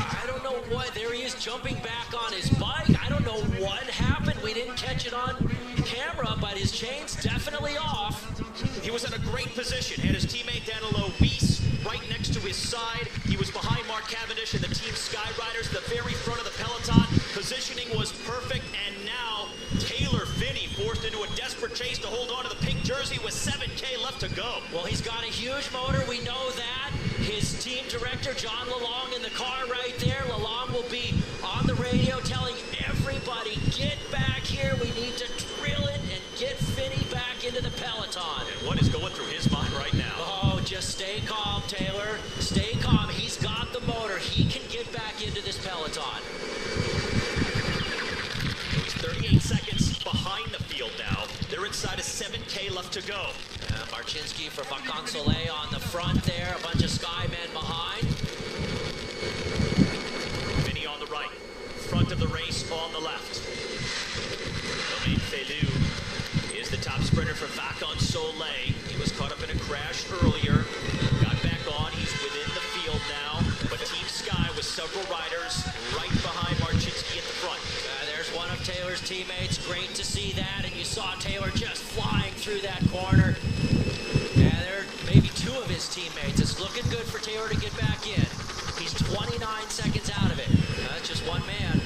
I don't know what, there he is jumping back on his bike. I don't know what happened. We didn't catch it on camera, but his chain's definitely off. He was in a great position, had his teammate Danilo Weiss right next to his side. He was behind Mark Cavendish and the Team Sky Riders, the very front of the peloton. Positioning was perfect, and now Taylor Finney forced into a desperate chase to hold on to the pink jersey with 7K left to go. Well, he's got a huge motor, we know that. His team director, John Lalonde, in the car right there. Lalonde will be on the radio telling everybody, get back here, we need to drill it and get Finney back into the peloton. And what is going through his mind right now? Oh, just stay calm, Taylor. Stay calm. He's got the motor. He can get back into this peloton. He's 38 seconds behind the field now. They're inside of 7K left to go. Marcinski for Vacansoleil on the front there. A bunch of Skymen behind. Finney on the right. Front of the race on the left. Romain Felu is the top sprinter for Vacansoleil. He was caught up in a crash earlier. Got back on. He's within the field now. But Team Sky with several riders right behind Marcinski at the front. There's one of Taylor's teammates. Great to see that. And you saw Taylor just flying through that corner. And there are maybe 2 of his teammates. It's looking good for Taylor to get back in. He's 29 seconds out of it. That's just one man.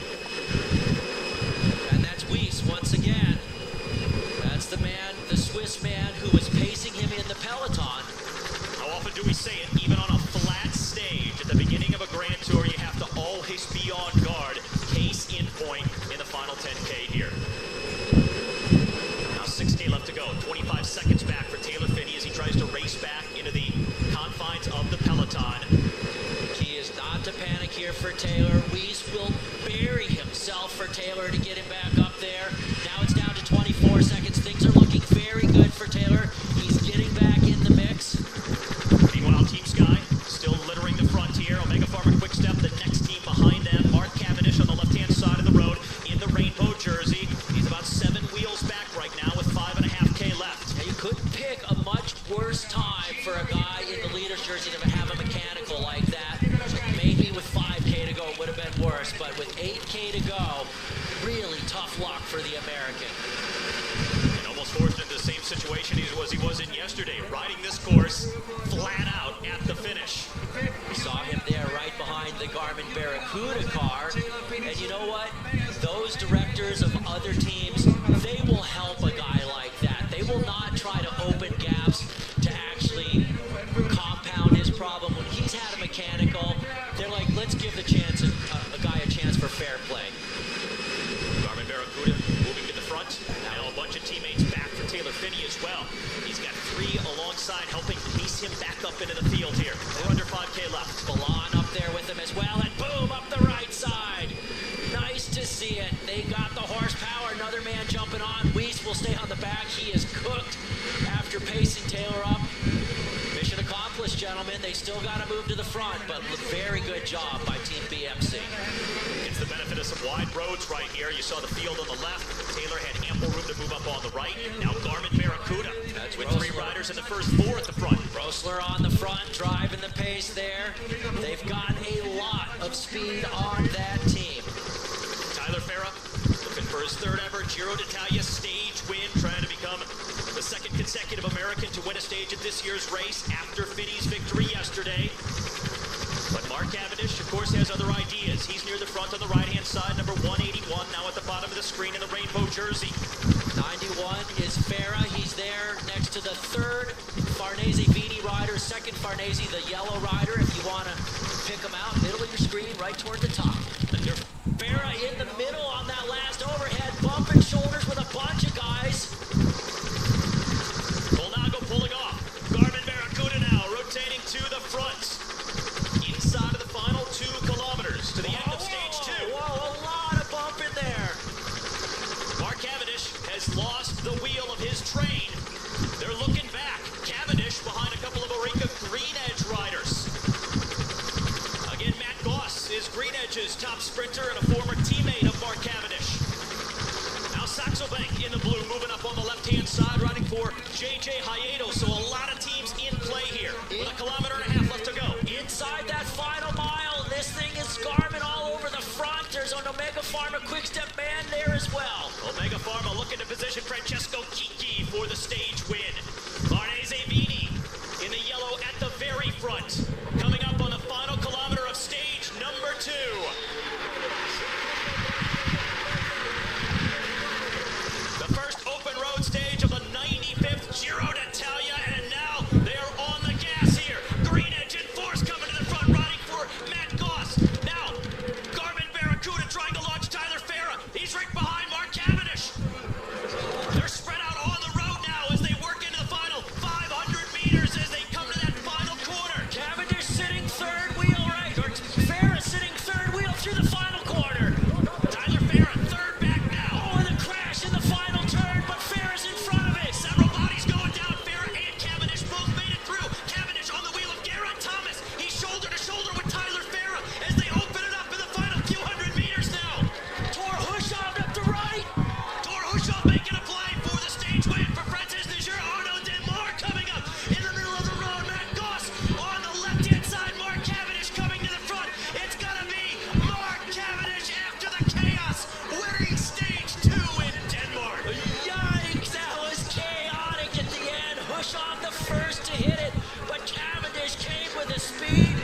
And that's Weiss once again. That's the man, the Swiss man, who was pacing him in the peloton. How often do we say it? Even on a flat stage at the beginning of a Grand Tour, you have to always be on guard. Case in point in the final 10K here. Now 6K left to go. 25 seconds back for Taylor Finney as he tries to race back into the confines of the peloton. The key is not to panic here for Taylor. Weiss will bury himself for Taylor to get him back up there. Now it's down to 24 seconds. Things are looking very good for Taylor. He's getting back in the mix. Meanwhile, Team Sky still littering the front here. Omega Pharma Quick Step, the next team behind them. Mark Cavendish on the left-hand side of the road in the rainbow jersey. you go. Really tough luck for the American. And almost forced into the same situation he was in yesterday, riding this course flat out at the finish. We saw him there right behind the Garmin Barracuda car. And you know what? Those directors of other teams, they will help a guy like that. They will not try to open gaps to actually compound his problem. When he's had a mechanical, they're like, let's give the chance a guy a chance for fair play. Garmin Barracuda moving to the front. Now a bunch of teammates back for Taylor Finney as well. He's got 3 alongside, helping pace him back up into the field here. We're under 5K left. Balon up there with him as well, and boom, up the right side. Nice to see it. They got the horsepower. Another man jumping on. Weiss will stay on the back. He is cooked after pacing Taylor up. Mission accomplished, gentlemen. They still got to move to the front, but very good job by Team BMC. It's the benefit of some wide roads right here. You saw the field on the left. Taylor had ample room to move up on the right. Now Garmin Barracuda with 3 riders in the first 4 at the front. Rosler on the front, driving the pace there. They've got a lot of speed on that team. Tyler Farah looking for his 3rd ever Giro d'Italia stage win, trying to become the 2nd consecutive American to win a stage at this year's race after Finney's victory yesterday. But Mark Cavendish, of course, has other ideas. He's near the front on the right-hand side, number 181, now at the bottom of the screen in the rainbow jersey. 91 is Farah. He's there next to the 3rd Farnese Vini rider, 2nd Farnese, the yellow rider. If you want to pick them out, middle of your screen, right toward the top. Farah in the middle on that last overhead, bumping shoulders with a bunch of guys. Colnago pulling off. Garmin Barracuda now rotating to the front. Inside of the final 2 kilometers to the end of stage 2. Whoa, a lot of bump in there. Mark Cavendish has lost the wheel of his train. They're looking back. Cavendish behind a couple of Orica Green Edge riders. Again, Matt Goss is Green Edge's top sprinter and a former teammate of Mark Cavendish. Now Saxo Bank in the blue, moving up on the left-hand side, riding for JJ Hayedo. So a lot of teams in play here with 1.5 kilometers left to go. Inside that final mile, this thing is Garmin all over the front. There's an Omega Pharma Quick-Step man there as well. Omega Pharma looking to position Francesco Kiki for the stage win. Farnese Vini in the yellow at the very front. Coming up on the final kilometer of stage number 2. The first open road stage of the 95th Giro d'Italia, and now they are on the gas here. Green Edge in force coming to the front, riding for Matt Goss. Now, Garmin Barracuda trying to launch Tyler Farah. He's right behind Mark Cavendish. They're spread out on the road now as they work into the final 500 meters as they come to that final corner. Cavendish sitting 3rd wheel right, or Farah sitting 3rd wheel through the final corner. Tyler Farah 3rd back now. Oh, and a crash in the final turn, but Farah's in front of it. Several bodies going down. Farah and Cavendish both made it through. Cavendish on the wheel of Garrett Thomas. He's shoulder to shoulder with Tyler Farah as they open it up in the final few hundred meters now. Tor Hushovd up the right. Tor Hushovd making a play for the stage win for Francis Niger. Arno Denmark coming up in the middle of the road. Matt Goss on the left-hand side. Mark Cavendish coming to the front. It's gonna be Mark Cavendish after the chaos, winning stage 2 in Denmark. Yikes, that was chaotic at the end. Hushovd the first to hit it, but Cavendish came with the speed,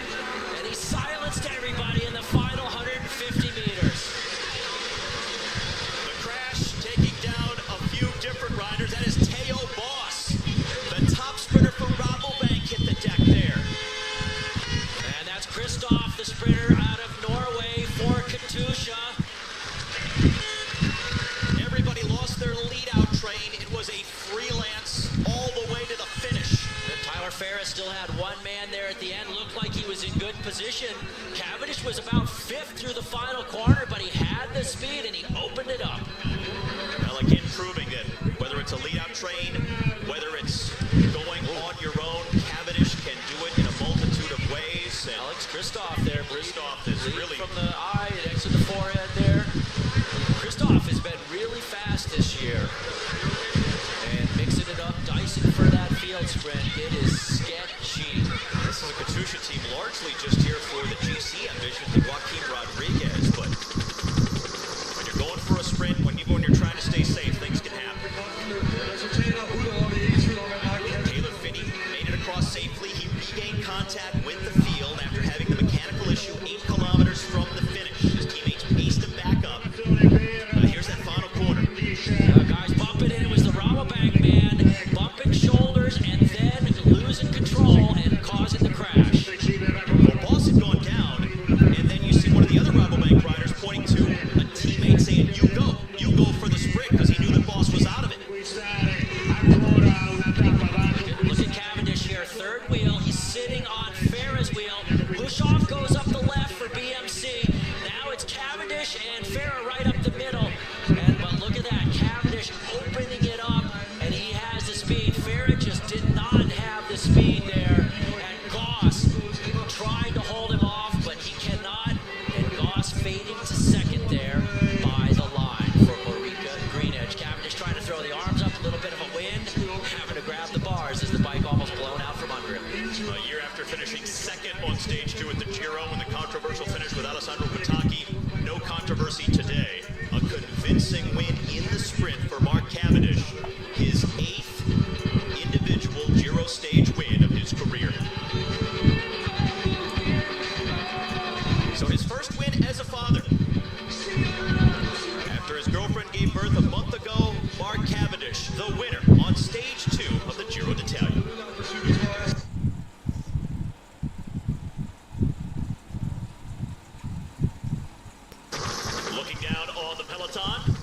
and he silenced everybody in the final 150 meters. The crash taking down a few different riders. That is Theo Boss. The top sprinter for Rabobank hit the deck there. And that's Kristoff, the sprinter out of Norway for Katusha. Everybody lost their lead-out train. It was a freelance all the way to the finish. And Tyler Farah still had one man there at the end. Looked like he was in good position. Cavendish was about 5th through the final corner, but he had the speed and he opened it up. Well, again, proving that whether it's a lead-out train, whether it's going on your own, Cavendish can do it in a multitude of ways. And Alex Kristoff there. Kristoff is really from the eye next to the forehead there. Kristoff has been really fast this year. And mixing it up, dicing for that field sprint. It is sketchy. This is a Katusha team largely just here for the GC ambitions of Joaquin Rodriguez, but even when you're trying to stay safe, things can happen. Taylor Finney made it across safely. He regained contact with the field after having the mechanical issue 8 kilometers from the finish. His teammates paced him back up. Here's that final corner. Guys bumping in. It was the Rabobank man bumping shoulders and then losing control and causing the crash. Well, Boss had gone down, and then you see one of the other Rabobank riders pointing to a teammate saying, you go for the sprint, because he knew that Boss was out of it. Look at Cavendish here, third wheel. He's sitting on Farah's wheel. Pushoff goes up the left for BMC. Now it's Cavendish and Farah right up the middle. But look at that, Cavendish opening it up, and he has the speed. Farah just did not have the speed there. And Goss trying to hold him off, but he cannot. And Goss fading to second there by the line for Ulrika Greenedge. Cavendish trying to throw the arms up, a little bit of a wind, having to grab the bars as the bike almost blown out from under him. A year after finishing second on stage 2 at the Giro in the controversial finish with Alessandro Patacchi, no controversy today. A convincing win in the sprint for Mark Cavendish, his 8th individual Giro stage win of his career. So his first win as a father. After his girlfriend gave birth a month ago, Mark Cavendish, the winner on stage 2 of the Giro d'Italia. Looking down on the peloton,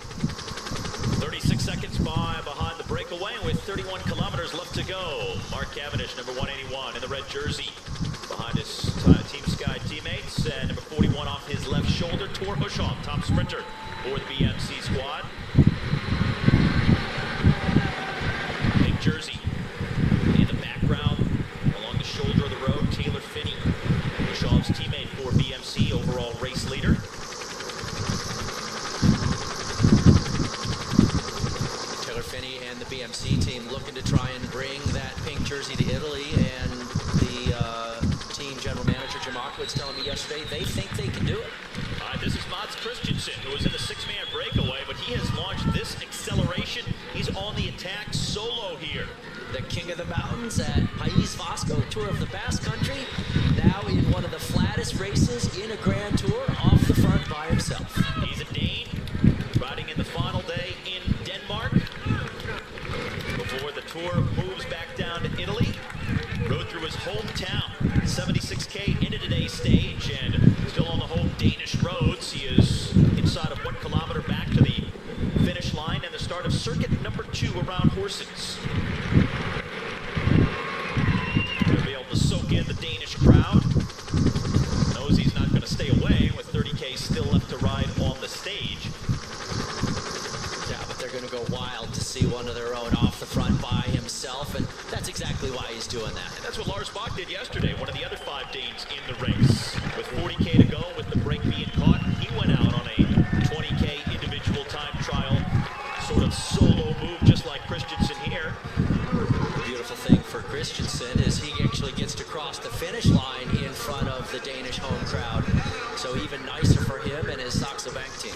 36 seconds behind the breakaway, and with 31 kilometers left to go. Mark Cavendish, number 181 in the red jersey, behind his Team Sky teammates, and number 41 off his left shoulder, Tor Hushovd, top sprinter for the BMC squad. Big jersey in the background, along the shoulder of the road, Taylor Finney, Hushovd's teammate for BMC, overall race leader. Taylor Finney and the BMC team looking to try and bring that pink jersey to Italy, and the team general manager Jim Aqua was telling me yesterday they think they can do it. This is Mats Christensen, who was in the 6-man breakaway, but he has launched this acceleration. He's on the attack solo here. The king of the mountains at País Vasco Tour of the Basque Country, now in one of the flattest races in a Grand Tour, off the front by himself. He's a Dane, riding in the final day in Denmark, before the tour moves back down to Italy. Rode through his hometown, 76K into today's stage, and still on the home Danish roads. He is inside of 1 kilometer back to the finish line and the start of circuit number 2 around Horsens. He'll be able to soak in the Danish crowd. Knows he's not going to stay away with 30K still left to ride on the stage. Yeah, but they're going to go wild to see one of their own off the front by himself, and that's exactly why he's doing that. And that's what Lars Bak did yesterday, one of the other 5 Danes in the race. With 40K to go, with the brake being caught, he went out on a 20K individual time trial, sort of solo move, just like Christensen here. The beautiful thing for Christensen is he actually gets to cross the finish line in front of the Danish home crowd. So even nicer for him and his Saxo Bank team.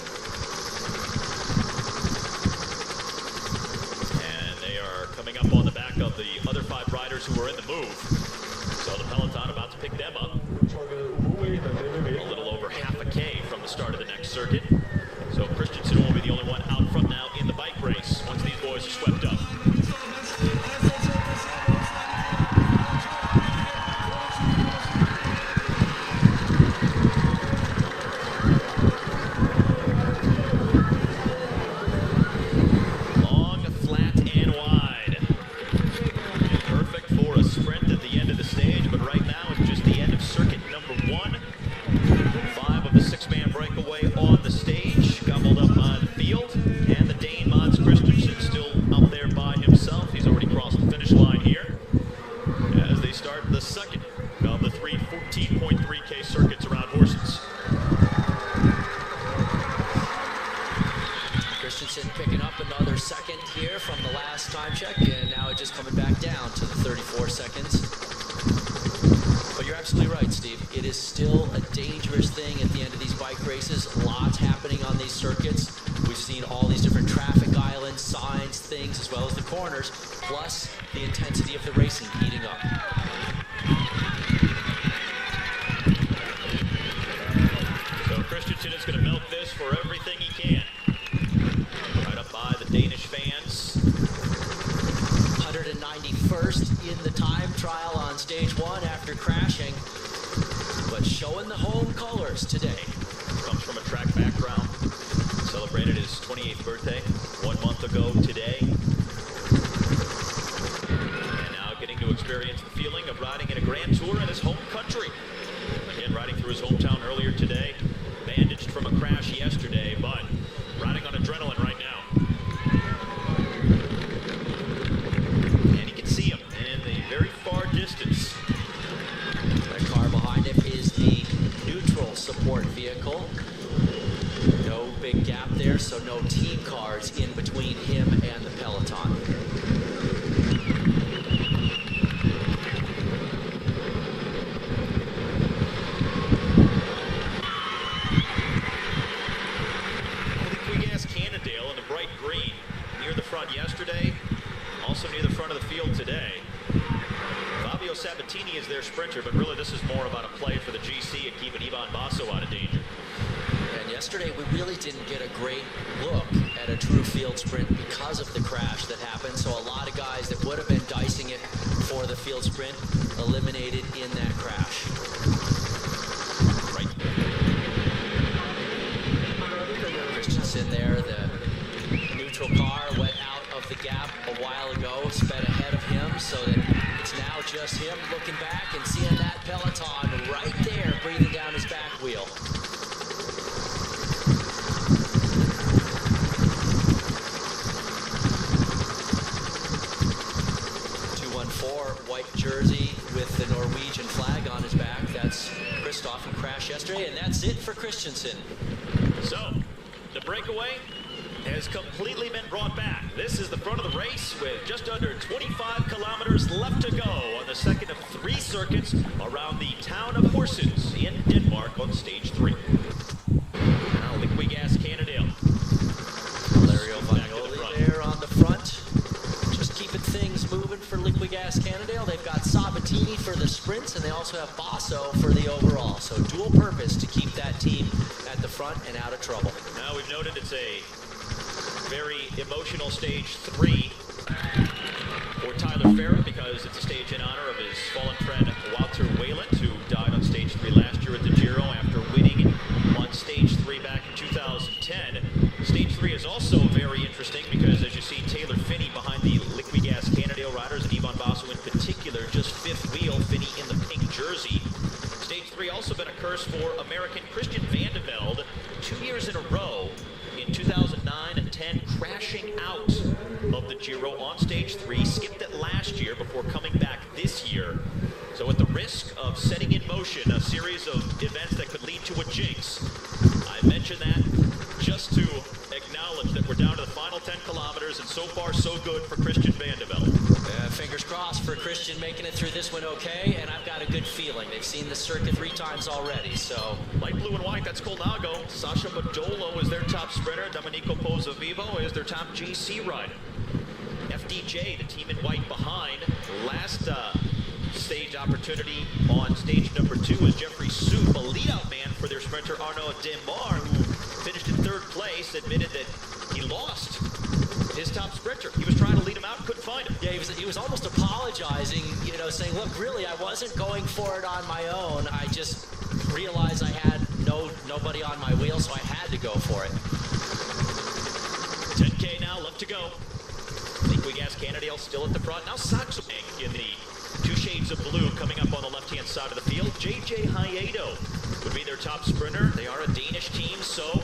And they are coming up on the back of the other 5 riders who were in the move. So the peloton about to pick them up. A little over half a K from the start of the next circuit. So Christensen will be the only one out front now in the bike race once these boys are swept up. Long, flat, and wide. Perfect for a sprint at the end of the stage, but right now it's just the end of circuit number 1. 5 of the 6-man breakaway on the stage, gobbled up on the field, and the Dane Mats Christensen still out there by himself. He's already crossed the finish line here as they start the second of the 3 14.3K circuits around Horsens. Christensen picking up another second here from the last time check, and now just coming back down to the 34 seconds. But you're absolutely right, Steve. It is still a dangerous thing at the end of these bike races. Lots happening on these circuits. We've seen all these different traffic islands, signs, things, as well as the corners, plus the intensity of the racing heating up. So Christensen is going to milk this for everything he can. Right up by the Danish fans. 191st in the time trial on stage 1 after crashing, but showing the home colors today. Comes from a track background. Celebrated his 28th birthday 1 month ago today. And now getting to experience the feeling of riding in a Grand Tour in his home country. Again, riding through his hometown earlier today. Bandaged from a crash yesterday, but riding on adrenaline right now. And you can see him in the very far distance. The car behind him is the neutral support vehicle. No big gap there, so no team cars in between him and the peloton. Cannondale in the bright green near the front yesterday, also near the front of the field today. Fabio Sabatini is their sprinter, but really this is more about a play for the GC and keeping Ivan Basso out of danger. And yesterday we really didn't get a great look at a true field sprint because of the crash that happened, so a lot of guys that would have been dicing it for the field sprint eliminated in that crash. Right. Christensen there, the neutral car went out of the gap a while ago, sped ahead of him, so that it's now just him looking back and seeing that peloton right there breathing down his back wheel. White jersey with the Norwegian flag on his back. That's Christoph, who crashed yesterday, and that's it for Christensen. So, the breakaway has completely been brought back. This is the front of the race with just under 25 kilometers left to go on the second of 3 circuits around the town of Horsens in Denmark on stage 3. Now, Liqui Gas Cannondale. Valerio Vagnoli there on the front. Just keeping things moving for Liqui Gas Cannondale. They've got Sabatini for the sprints, and they also have Basso for the overall. So dual purpose to keep that team at the front and out of trouble. Now we've noted it's a very emotional stage 3 for Tyler Farah because it's a stage in honor of his fallen friend Walter Wayland, who died on stage 3 last year at the Giro after winning on stage 3 back in 2010. Stage 3 is also very interesting because, as you see, Taylor Finney behind the Liqui Gas Cannondale riders, and Ivan Basso in particular, just 5th wheel, Finney in the pink jersey. Stage 3 also been a curse for American Christian Vandevelde 2 years in a row in 2009 and 10, crashing out of the Giro on stage 3, skipped it last year before coming back this year. So at the risk of setting in motion a series of events that could lead to a jinx, I mention that just to acknowledge that we're down to the final 10 kilometers, and so far so good for Christian Vandevelde. Fingers crossed for Christian making it through this one okay, and I've got a good feeling. They've seen the circuit 3 times already, so. Light blue and white, that's Colnago. Sasha Badolo is their top sprinter. Domenico Pozzovivo is their top GC rider. FDJ, the team in white behind. Last stage opportunity on stage number 2 is Jeffrey Soup, a lead-out man for their sprinter Arnaud Demar, who finished in 3rd place, admitted that he lost his top sprinter. He was trying to lead him out, couldn't find him. Yeah, he was almost apologizing, saying, look, really, I wasn't going for it on my own. I just realized I had nobody on my wheel, so I had to go for it. 10K now, left to go. Liqui Gas Cannondale still at the front. Now Saxo in the 2 shades of blue coming up on the left-hand side of the field. JJ Hayedo would be their top sprinter. They are a Danish team, so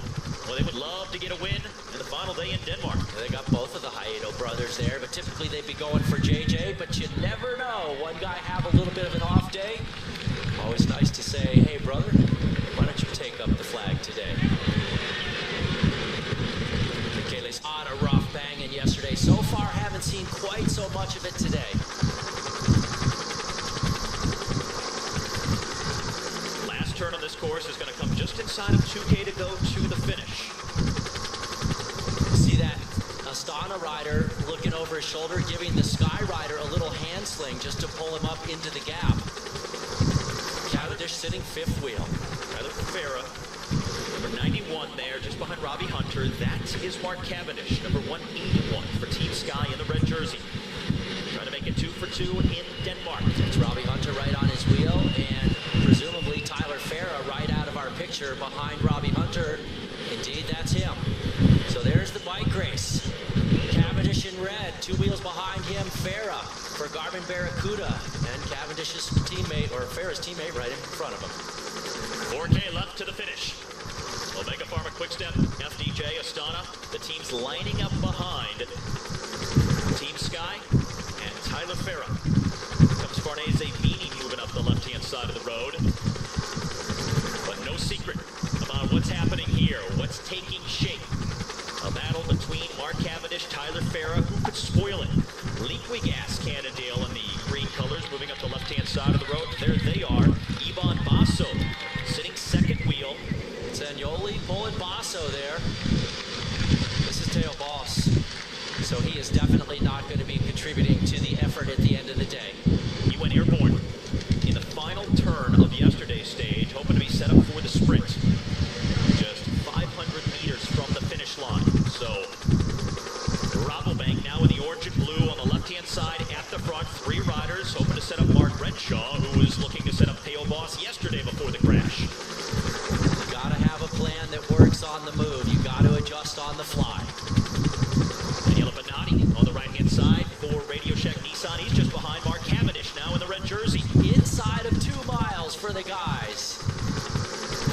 they would love to get a win in the final day in Denmark. They got both of the Hayedo brothers there, but typically they'd be going for JJ, but you never know. One guy have a little bit of an off day. Always nice to say, hey, brother, why don't you take up the flag today? Michele's on a rough banging yesterday. So far, haven't seen quite so much of it today. Last turn on this course is going to come just inside of 2K to go to the finish. Astana rider looking over his shoulder, giving the Sky rider a little hand sling just to pull him up into the gap. Cavendish sitting fifth wheel. Tyler Farah, number 91 there, just behind Robbie Hunter. That is Mark Cavendish, number 181 for Team Sky in the red jersey. Trying to make it 2 for 2 in Denmark. It's Robbie Hunter right on his wheel, and presumably Tyler Farah right out of our picture behind Robbie Hunter. Indeed, that's him. So there's the bike race. Cavendish in red, 2 wheels behind him, Farah for Garmin Barracuda, and Cavendish's teammate, or Farah's teammate, right in front of him. 4K left to the finish. Omega Pharma Quickstep, FDJ, Astana, the teams lining up behind Team Sky and Tyler Farah. Comes Farnese Vini moving up the left-hand side of the road. But no secret about what's happening here, what's taking shape. A battle between Mark Cavendish, Tyler Farah. Who could spoil it? Liquigas Cannondale in the green colors moving up the left-hand side of the road. There they are. Ivan Basso sitting second wheel. Zanioli pulling Basso there. This is Theo Boss. So he is definitely not going to be contributing to the effort at the end of the day. He went airborne in the final turn of yesterday's stage, hoping to be set up for the sprint. Just 500 meters from the finish line. So Rabobank now in the orange and blue on the left-hand side at the front. 3 riders hoping to set up Mark Renshaw, who was looking to set up Theo Boss yesterday before the crash. You gotta have a plan that works on the move. You gotta adjust on the fly. Daniela Benatti on the right-hand side for Radio Shack Nissan. He's just behind Mark Cavendish now in the red jersey. Inside of 2 miles for the guys.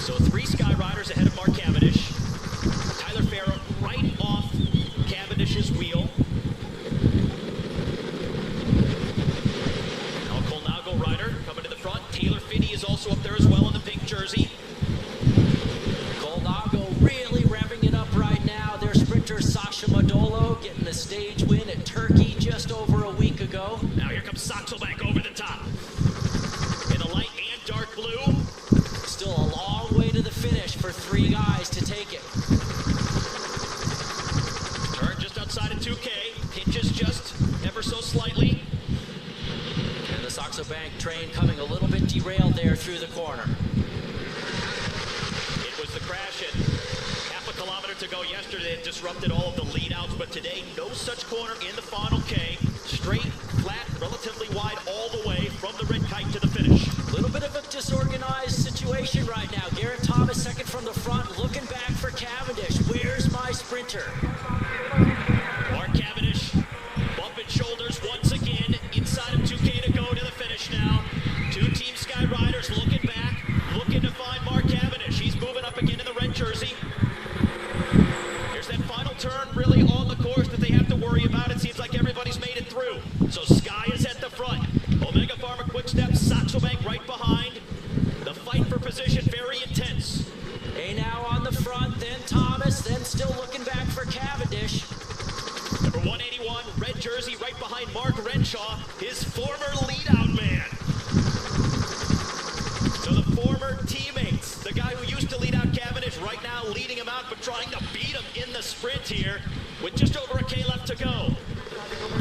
So 3 Sky Riders ahead of Mark Cavendish. Tyler Farah right off Cavendish's wheel. Now Colnago rider coming to the front. Taylor Finney is also up there as well in the pink jersey. Colnago really revving it up right now. Their sprinter Sasha Modolo getting the stage win at Turkey just over a week ago. Now here comes Saxelbank over the top. In the light and dark blue. Still a long way to the finish for 3 guys to take it. Turn just outside of 2K. Pinches just ever so slightly. And the Saxo Bank train coming a little bit derailed there through the corner. It was the crash at half a kilometer to go yesterday that disrupted all of the lead outs, but today no such corner in the final K. Straight, flat, relatively wide all the way from the red kite to the finish. A little bit of a disorganized situation right now. Garrett Thomas second from the front, looking back for Cavendish. Where's my sprinter? Mark Cavendish bumping shoulders once again. Inside of 2K to go to the finish now. 2 Team Sky riders looking back, looking to find Mark Cavendish. He's moving up again in the red jersey. Here's that final turn really on the course that they have to worry about. It seems like everybody's made it through. So Sky is at the front. Omega Pharma Quickstep, Saxo Bank right behind. The fight for position very intense. Hey, now on the front, then Thomas, then still looking back for Cavendish. Number 181, red jersey right behind Mark Renshaw, his former lead-out man. So the former teammates, the guy who used to lead out Cavendish, right now leading him out, but trying to beat him in the sprint here with just over a K left to go.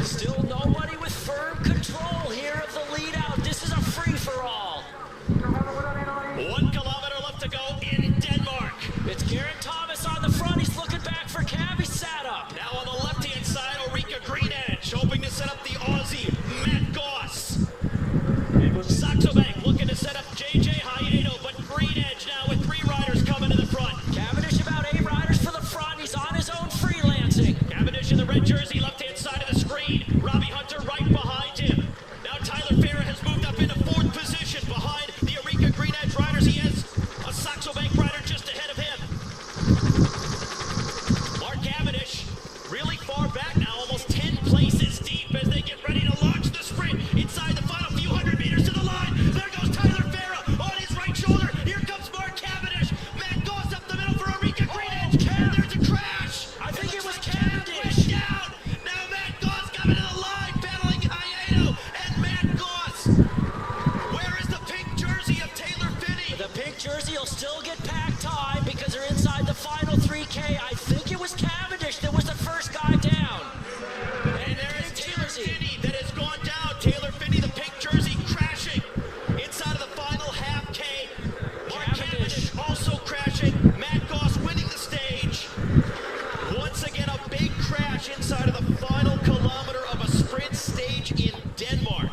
Still nobody with firm control here of the lead out. This is a free-for-all. 1 kilometer left to go in Denmark. It's Garrett Thomas on the front. He's looking back for Cav. He sat up. Now on the left-hand side, Ulrika Greenedge, hoping to set up the Aussie, Matt Goss. Saxo Bank looking to set up JJ Hayedo, but Greenedge now with 3 riders coming to the front. Cavendish about 8 riders for the front. He's on his own freelancing. Cavendish in the red jersey, left-hand side of the screen. Robbie Hunter right behind him. Now Tyler Farah has moved up into 4th position behind the Ulrika Greenedge riders. He has a Saxo Bank rider just ahead of him. Mark Cavendish really far back now, almost 10 places deep as they get ready to launch the sprint inside the final few hundred meters to the line. There goes Tyler Farah on his right shoulder. Here comes Mark Cavendish. Matt Goss up the middle for Ulrika Greenedge. And there's a crash. I think it was Cavendish down. Now Matt Goss coming to the line, battling Hayedo and Matt Goss. Where is the pink jersey of Taylor Finney? The pink jersey will still get packed time because they're inside the final 3K. I think it was Cavendish that was the first guy down. crash inside of the final kilometer of a sprint stage in Denmark.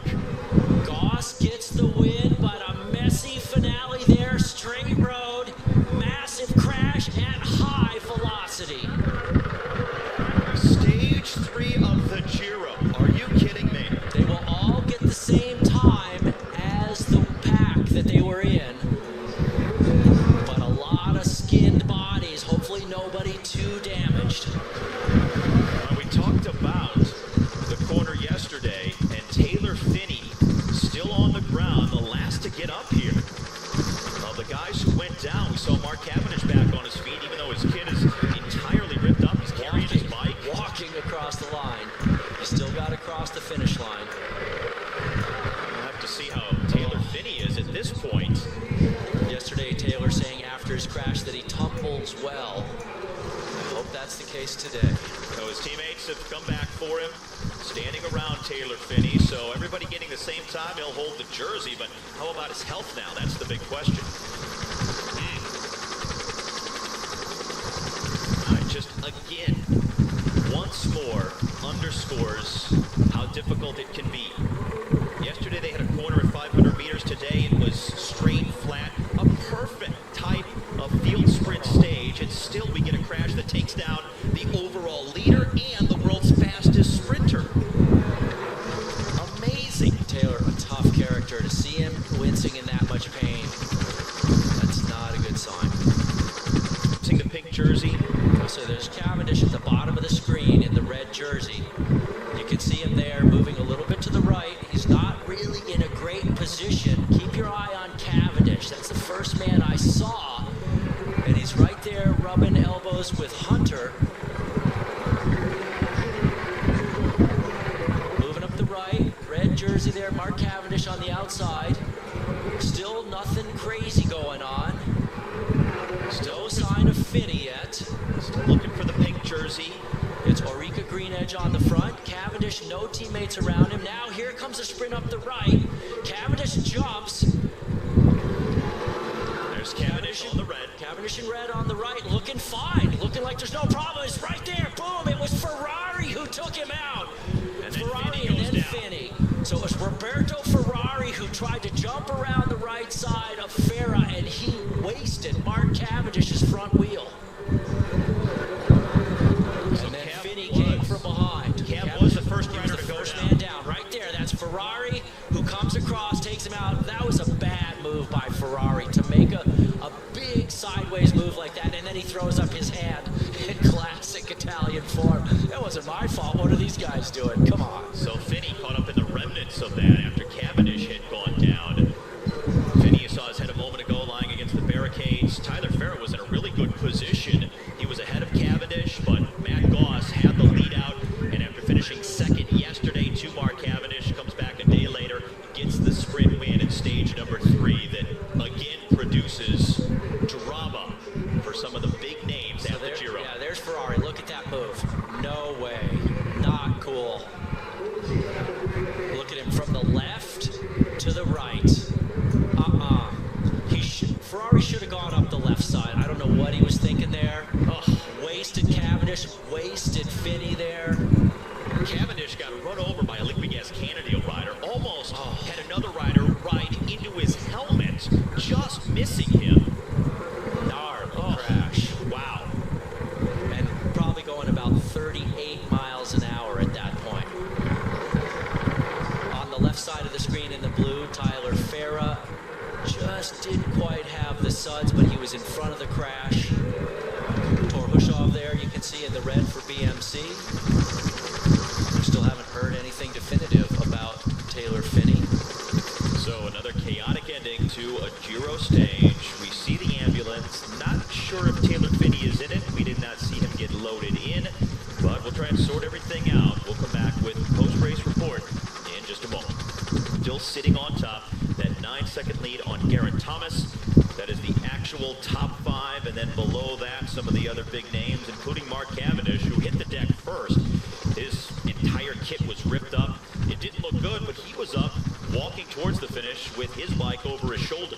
Goss gets the win, but a messy finale there. Straight road, massive crash at high velocity. Stage 3 of the Giro. Are you kidding me? They will all get the same time as the pack that they were in. But a lot of skinned bodies, hopefully nobody too damaged. We talked about the corner yesterday, and Taylor Finney still on the ground, the last to get up here. Of the guys who went down, we saw Mark Cavendish back on his feet, even though his kid is entirely ripped up. He's carrying his bike. Walking across the line. He still got across the finish line. We'll have to see how Taylor Finney is at this point. Yesterday, Taylor saying after his crash that he tumbles well. I hope that's the case today. So his teammates have come back for him, standing around Taylor Finney. So everybody getting the same time, he'll hold the jersey. But how about his health now? That's the big question. Just again, once more, underscores how difficult it can be. Yesterday they had a corner at 500 meters. Today it was straight, flat, a perfect type of field sprint stage. And still we get a crash that takes down the overall leader and the world's fastest sprinter. Amazing. Taylor, a tough character. To see him wincing in that much pain, that's not a good sign. Seeing the pink jersey. So there's Cavendish at the bottom of the screen in the red jersey. You can see him there moving a little bit to the right. He's not really in a great position. Keep your eye on Cavendish. That's the first man I saw. And he's right there rubbing elbows with Hunter. Moving up the right. Red jersey there. Mark Cavendish on the outside. Still nothing crazy going on. No sign of Finney yet. Still looking for the pink jersey. It's Orica Greenedge on the front. Cavendish, no teammates around him. Now here comes a sprint up the right. Cavendish jumps. There's Cavendish on the red. Cavendish in red on the right, looking fine. Looking like there's no problem. It's right there. Boom. It was Ferrari who took him out. And then Ferrari Finney and then goes down. Finney. So it was Roberto Ferrari who tried to jump around the right side of Farah, and he wasted Mark Cavendish's front wheel. And then Finney came from behind. Cav was the first rider to go first down. man down. Right there, that's Ferrari who comes across, takes him out. That was a bad move by Ferrari to make a big sideways move like that, and then he throws up his hand in classic Italian form. That wasn't my fault. What are these guys doing? Come on. So Finney caught up in the remnants of that after Cavendish had gone down. Finney, you saw his head a moment ago lying against the barricades. Tyler Farah was in a really good position. He was ahead of Cavendish, but Matt Goss had the lead out, and after finishing second yesterday to Mark Cavendish, comes back a day later, gets the sprint win in stage number 3 that again produces drama for some of the big names at the Giro. Yeah, there's Ferrari. Look at that move. No way. Not cool. Look at him from the left to the right. Ferrari should have gone up the left side. I don't know what he was thinking there. Wasted Cavendish, wasted Finney there. Cavendish got run over by a liquid gas Cannondale rider. Almost had another rider ride into his helmet, just missing him. Gnarly crash. Wow. And probably going about 38 miles an hour at that point. On the left side of the screen in the blue, Tyler Farah just didn't quite have the suds, but he was in front of the crash. Torhushov there, you can see in the red for BMC. We still haven't heard anything definitive about Taylor Finney. So another chaotic ending to a Giro stage. We see the ambulance. Not sure if Taylor Finney is in it. We did not see him get loaded in, but we'll try and sort everything out. We'll come back with post-race report in just a moment. Still sitting on top, that 9-second lead on Geraint Thomas. That is the actual top 5, and then below that, some of the other big names, including Mark Cavendish, who hit the deck first. His entire kit was ripped up. It didn't look good, but he was up, walking towards the finish with his bike over his shoulder.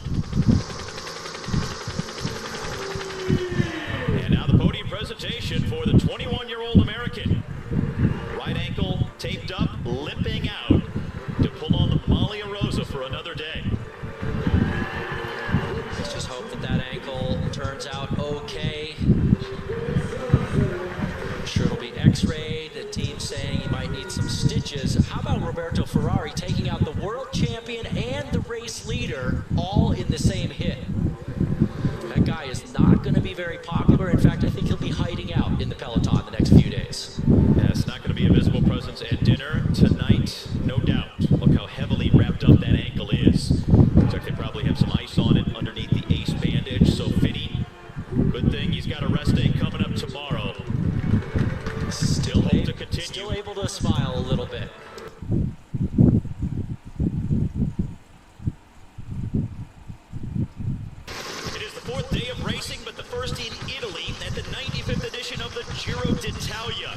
And now the podium presentation for the 21-year-old American. x-rayed, the team saying he might need some stitches. How about Roberto Ferrari taking out the world champion and the race leader all in the same hit? That guy is not going to be very popular. In fact, I think he'll be hiding out in the peloton the next few days. Yeah, it's not going to be a visible presence at dinner tonight, no doubt. Look how heavily wrapped up that ankle is. Looks like they probably have some ice on it underneath the ace bandage. So Finney, good thing he's got a rest day coming up tomorrow. Still hope to continue. Still able to smile a little bit. It is the fourth day of racing, but the first in Italy at the 95th edition of the Giro d'Italia.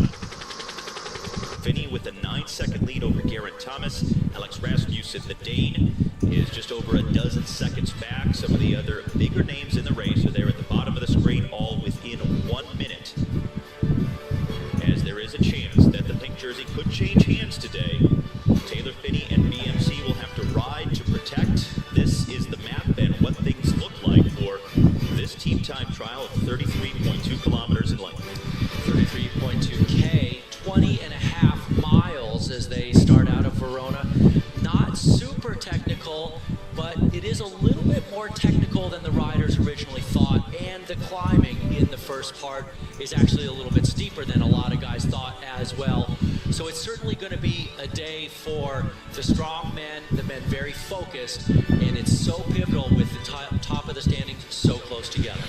Finney with a 9-second lead over Geraint Thomas. Alex Rasmussen, the Dane, is just over a dozen seconds back. Some of the other bigger names in the race are there at the bottom of the screen, all within 1 minute. As there is a chance that the pink jersey could change hands today. Taylor Finney and BMC will have to ride to protect. This is the map and what things look like for this team time trial of 33.2 kilometers in length. 33.2K, 20.5 miles as they start out of Verona. Not super technical, but it is a little bit more technical than the riders originally thought, and the climbing in the first part is actually a little bit steeper than a lot of guys thought as well. So it's certainly going to be a day for the strong men, the men very focused, and it's so pivotal with the top of the standings so close together.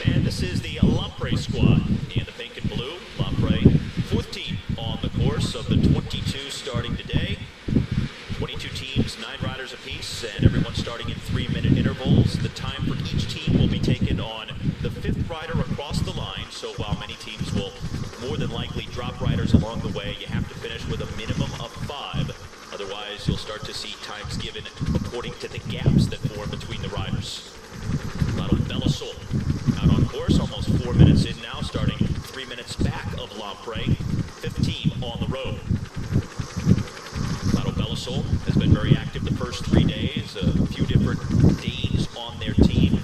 And this is the Lampre squad in the pink and blue. Lampre, fourth team on the course of the 22 starting today. 22 teams, 9 riders apiece, and everyone starting in 3-minute intervals. The time for each team will be taken on the 5th rider across the line, so while many teams will more than likely drop riders along the way, you have to finish with a minimum of 5. Otherwise, you'll start to see times given according to the gaps that form between the riders. Lotto Bellasol out on course, almost 4 minutes in now, starting 3 minutes back of Lampre, 5th team on the road. Lotto Bellasol has been very active the first 3 days, a few different Danes on their team.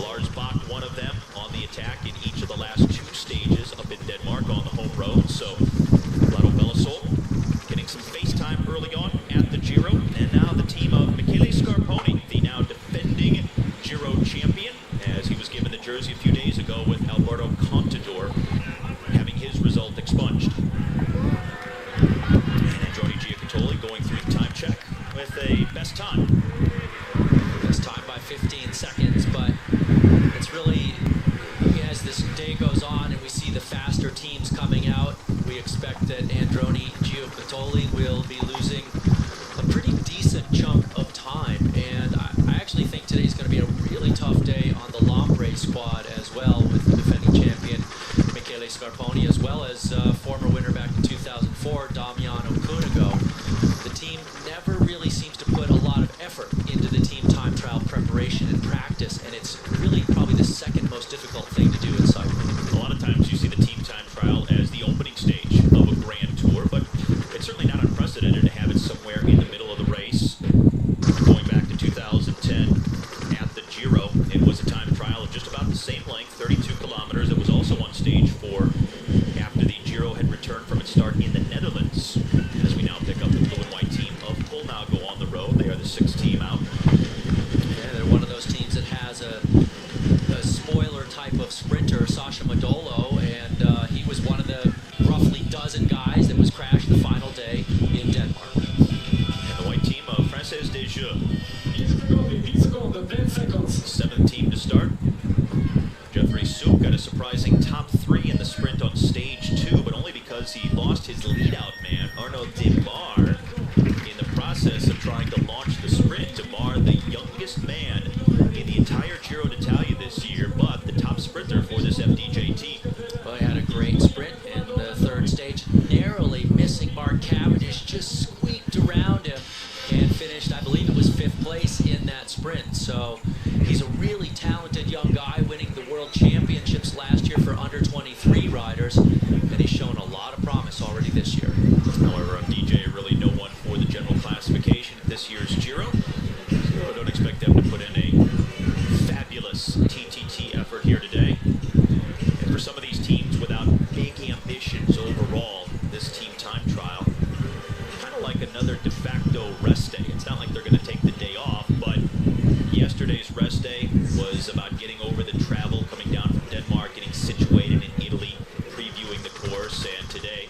Lars Bach, one of them, on the attack in each of the last 2 stages up in Denmark on the home road. So Lotto Bellasol getting some face time early on at the Giro. And now the team of Michele Scarponi, the now defending Giro champion, as he was given the jersey a few days ago with Alberto Contador having his result expunged. And Johnny Giacottoli going through the time check with a best time. Best time by 15 seconds, but it's really, as this day goes on and we see the faster teams coming out, we expect that Androni Giacottoli will be losing a pretty decent chunk of time. And I actually think today's going to be a really tough day on the Lampre squad as well, with the defending champion Michele Scarponi, as well as former winner back in 2004, Damiano Cunego. The team never really seems to put a lot of effort into the team time trial preparation and practice, and it's really probably the second most difficult thing to do in cycling. A lot of times you see the team time trial as the opening stage of a grand tour, but it's certainly not unprecedented to have it somewhere in the middle of the race. Going back to 2010 at the Giro, it was a time trial of just about the same length, 32 kilometers. It was also on stage 4 after the Giro had returned from its start in the Netherlands. As we now pick up the blue and white team of Colnago on the road. They are the 6th team out. Yeah, they're one of those teams that has a spoiler type of sprinter, Sasha Modolo, and he was one of the roughly dozen guys that was crashed the final day in Denmark. And the white team of Frances Desjeux. 7th team to start. Jeffrey Souk got a surprising top 3 in the sprint on stage 2, but only because he lost his lead-out man, Arnaud Demar, in the process of trying to launch the sprint. Demar, the youngest man in the entire Giro d'Italia this year, but the top sprinter for this FDJ team. Well, he had a great sprint in the 3rd stage, narrowly missing Mark Cavendish, just squeaked around him and finished, I believe it was 5th place in that sprint. So he's a really talented young guy, winning the World Championships last year for under 23 riders, and he's shown a lot of promise already this year. However, DJ really no one for the general classification at this year's Giro. So don't expect them to put in a fabulous TTT effort here today. And for some of these teams without big conditions overall, this team time trial, kind of like another de facto rest day. It's not like they're going to take the day off, but yesterday's rest day was about getting over the travel, coming down from Denmark, getting situated in Italy, previewing the course, and today,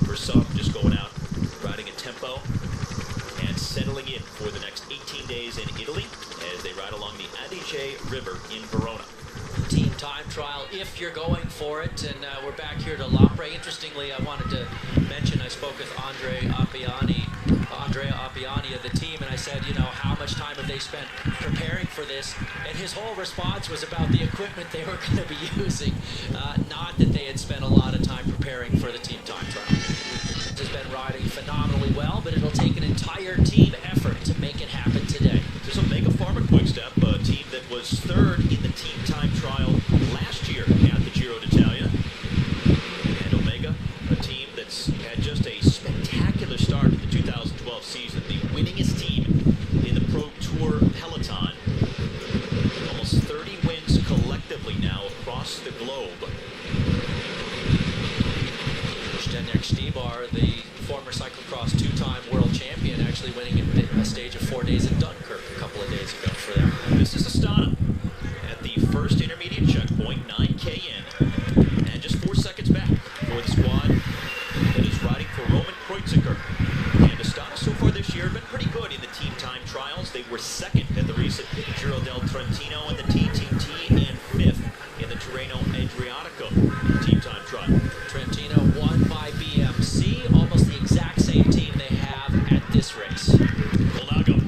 for some, just going out, riding a tempo, and settling in for the next 18 days in Italy as they ride along the Adige River in Verona. Team time trial, if you're going for it, and we're back here to Lampre. Interestingly, I wanted to mention, I spoke with Andrea Appiani of the team, and I said, you know, how much time have they spent preparing for this? And his whole response was about the equipment they were going to be using, not that they had spent a lot of time preparing for the team time trial. Has been riding phenomenally well, but it'll take an entire team effort to make it happen today. There's Omega Pharma Quick-Step, a team that was third in the team time trial last year at the Giro d'Italia. And Omega, a team that's had just a spectacular start to the 2012 season, the winningest team in the Pro Tour peloton. Almost 30 wins collectively now across the globe. Zdeněk Štibar, the former cyclocross two-time world champion, actually winning a stage of 4 days in Dunkirk a couple of days ago for them. This is Astana at the first intermediate checkpoint, 9K in, and just 4 seconds back for the squad that is riding for Roman Kreuziger. And Astana so far this year have been pretty good in the team time trials. They were second at the recent Giro del Trentino and the TTT, and fifth in the Tirreno Adriatico team time trial. Trentino won by BMC, almost the exact same team they have at this race. Colnago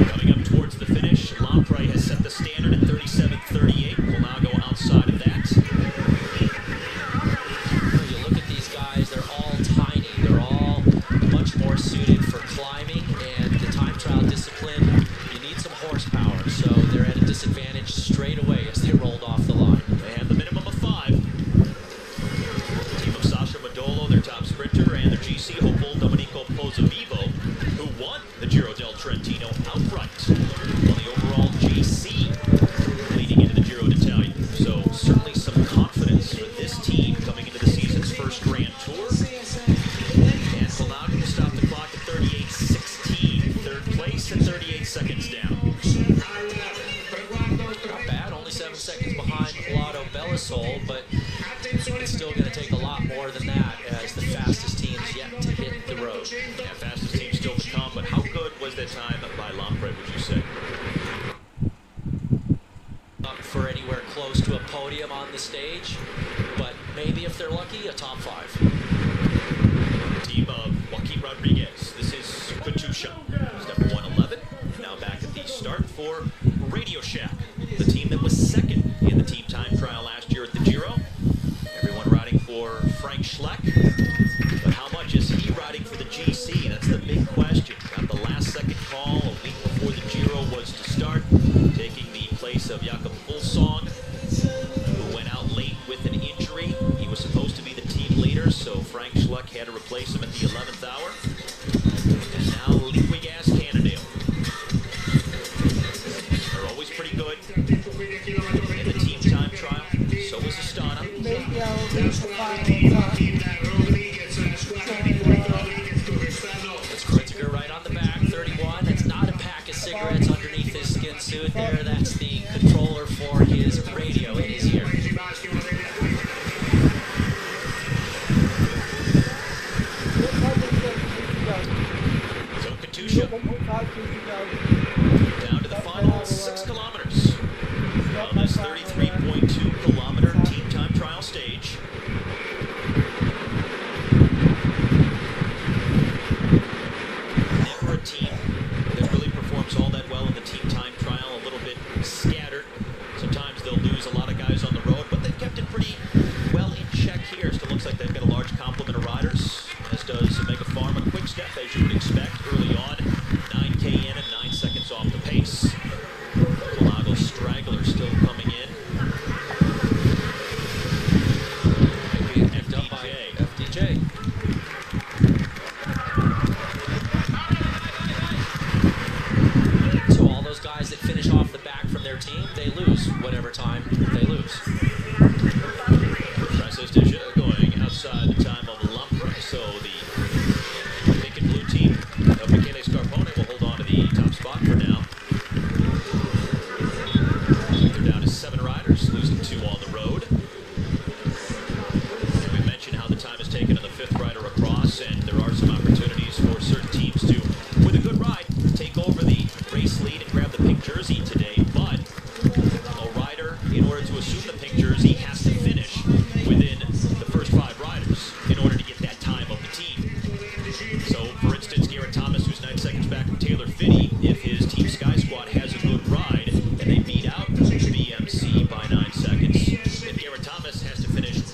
coming up towards the finish. Lampre has set the standard at 37:38. Colnago outside of that. You look at these guys, they're all tiny. They're all much more suited for climbing, and the time trial discipline, you need some horsepower, so they're at a disadvantage straight away as they rolled off the line. They have the minimum of 5. Team of Sasha Modolo, their top sprinter, and their GC hopeful Domenico Pozzovivo, who won the Giro del Trentino outright on the overall GC leading into the Giro d'Italia. So certainly some confidence for this team coming into the season's first Grand Tour. And Colnago will stop the clock at 38:16, third place and 38 seconds down. Not bad, only 7 seconds behind Lotto Bellasol, but it's still going to take a lot more than that as the fastest team's yet to hit the road. Yeah, fastest team still to come, but how good was that time by Lampre, would you say? Not for anywhere close to a podium on the stage, but maybe if they're lucky, a top 5. Team of Joaquin Rodriguez. This is Katusha. Step 111. Now back at the start for Radio Shack, the team that was second in the team time trial last year at the Giro. Everyone riding for Frank Schleck. But how much is he riding for the GC? That's the big question. Got the last second call a week before the Giro was to start, taking the place of Jakob Fuglsang, who went out late with an injury. He was supposed to be the team leader, so Frank Schleck had to replace him at the 11th hour. And now Liquigas Cannondale. They're always pretty good in the team time trial. So is Astana. It's Kreuziger right on the back, 31. That's not a pack of cigarettes underneath his skin suit there. That's the controller for his radio in his ear. So Katusha down to the final 6 kilometers on this 33.2 kilometer team time trial stage. Never a team that really performs all that well in the team time trial, a little bit scattered. Sometimes they'll lose a lot of guys on the road, but they've kept it pretty well in check here. Still looks like they've got a large complement of riders, as does Omega Pharma Quick-Step, as you would expect early on. 9K in and 9 seconds off the pace. Colnago straggler still coming in. FDJ. So all those guys that finish off the back from their team, they lose whatever time they lose. Process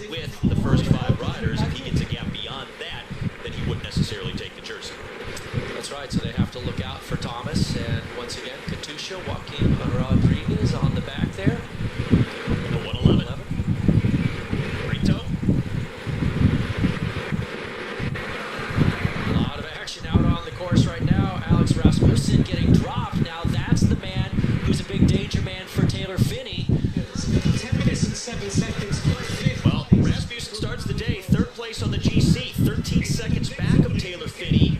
with the first 5 riders. If he gets a gap beyond that, then he wouldn't necessarily take the jersey. That's right, so they have to look out for Thomas. And once again, Katusha, Joaquin Rodriguez on the back there. The 111. Brito. A lot of action out on the course right now. Alex Rasmussen getting dropped. Now that's the man who's a big danger man for Taylor Finney. 10 minutes and 7 seconds. Well, Rasmussen starts the day 3rd place on the GC, 13 seconds back of Taylor Finney.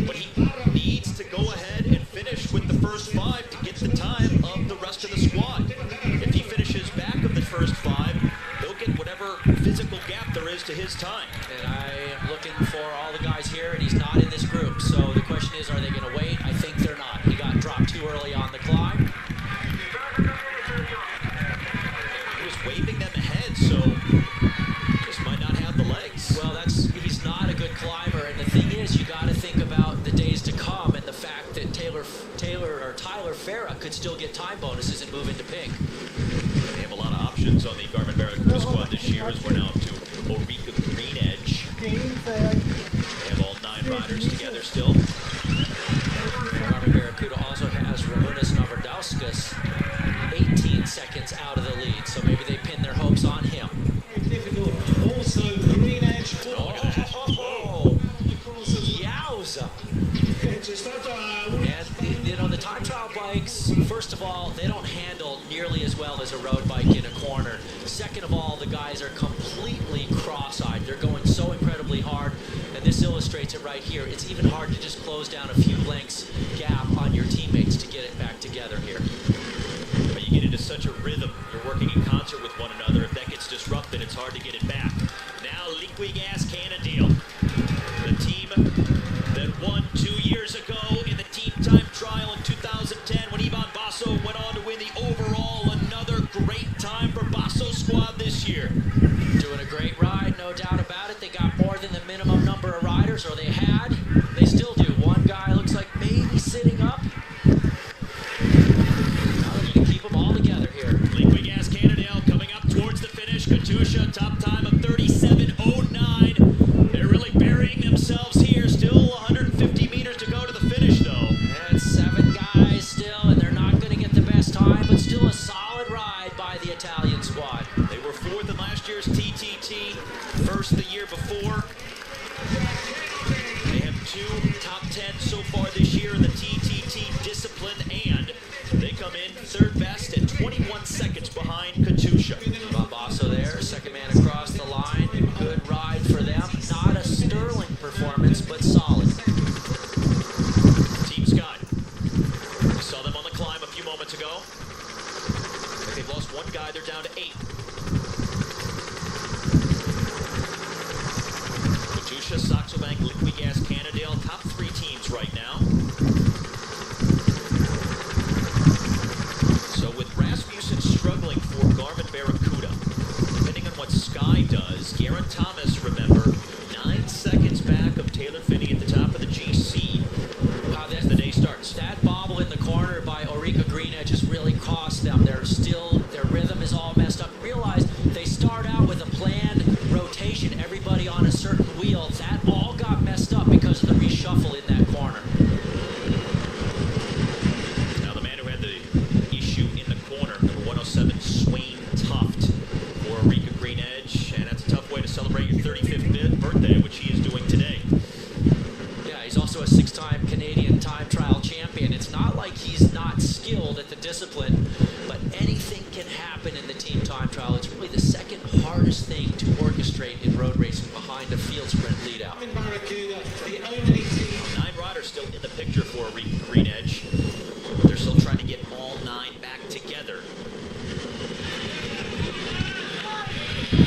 But he needs to go ahead and finish with the first 5 to get the time of the rest of the squad. If he finishes back of the first 5, he'll get whatever physical gap there is to his time. And I am looking for all the guys here, and he's not in this group. So the question is, are they going to wait? I think they're not. He got dropped too early on the climb. He was waving them ahead, so just might not have the legs. Well, he's not a good climber, and the thing is, you got to think about the days to come and the fact that Tyler Farah could still get time bonuses and move into pink. They have a lot of options on the Garmin Barracuda squad this year as we're now up to Ulrika Greenedge. They have all 9 riders together still. Garmin Barracuda also has Ramonas Navardauskas 18 seconds out of the lead, so maybe they pin their hopes on him. Difficult. Also, Green Edge. Yowza! And, you know, the time trial bikes, first of all, they don't handle nearly as well as a road bike in a corner. Second of all, the guys are completely cross-eyed. They're going so incredibly hard, and this illustrates it right here. It's even hard to just close down a few lengths gap on your teammates to get it back together here. But you get into such a rhythm. You're working in concert with one another. If that gets disrupted, it's hard to get it back. Now, Liquigas Cannondale, the team that won 2 years ago in the team time trial in 2010 when Ivan Basso went on to win the overall. Another great time for Basso squad this year. Doing a great ride, no doubt about it. They got more than the minimum number of riders, or they had. They still do. One guy looks like maybe sitting up. Now they need to keep them all together here. Liquigas Cannondale coming up towards the finish. Katusha, top time of 37:09. They're really burying themselves here. Still 150 meters to go to the finish, though. And 7 guys still, and they're not going to get the best time, but still a solid ride by the Italian squad. They were 4th in last year's TTT, 1st the year before. They have 2 top 10 so far this year in the TTT discipline, and they come in 3rd best at 21 seconds behind Katusha. Basso there, second man across the line. Good ride for them. Not a sterling performance, but solid. Team Scott. We saw them on the climb a few moments ago. They've lost 1 guy. They're down to 8. Katusha, Saxo Bank, Liquigas, Cannondale, top 3 teams right now. So with Rasmussen struggling for Garmin Barracuda, depending on what Sky does, Geraint Thomas, remember, 9 seconds back of Taylor Finney at the top of the GC as the day starts. That bobble in the corner by Ulrika Greenedge has really cost them. Their rhythm is all messed up. Realize they start out with a planned rotation, everybody on a certain wheel. That all got messed up because of the reshuffle in that corner. Now the man who had the issue in the corner, number 107, Swain Tuft for Ulrika Greenedge, and that's a tough way to celebrate your 35th birthday, which he is doing today. Yeah, he's also a 6-time Canadian time trial champion. It's not like he's not skilled at the discipline, but anything can happen in the team time trial. It's really the second hardest thing to orchestrate in road racing behind a field sprint lead out. Barracuda, the only team. 9 riders still in the picture for Ulrika Greenedge. They're still trying to get all 9 back together.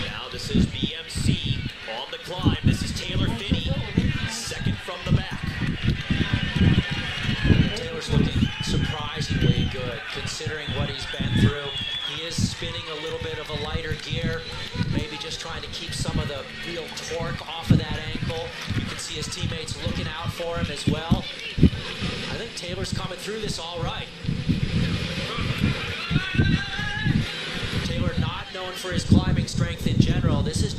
Now this is BMC on the climb. This is Taylor Finney, 2nd from the back. Taylor's looking surprisingly good considering what he's been through. He is spinning a little bit of a lighter gear, maybe just trying to keep some of the real torque off of that ankle. You can see his teammates looking out for him as well. I think Taylor's coming through this all right. Taylor not known for his climbing strength in general. This is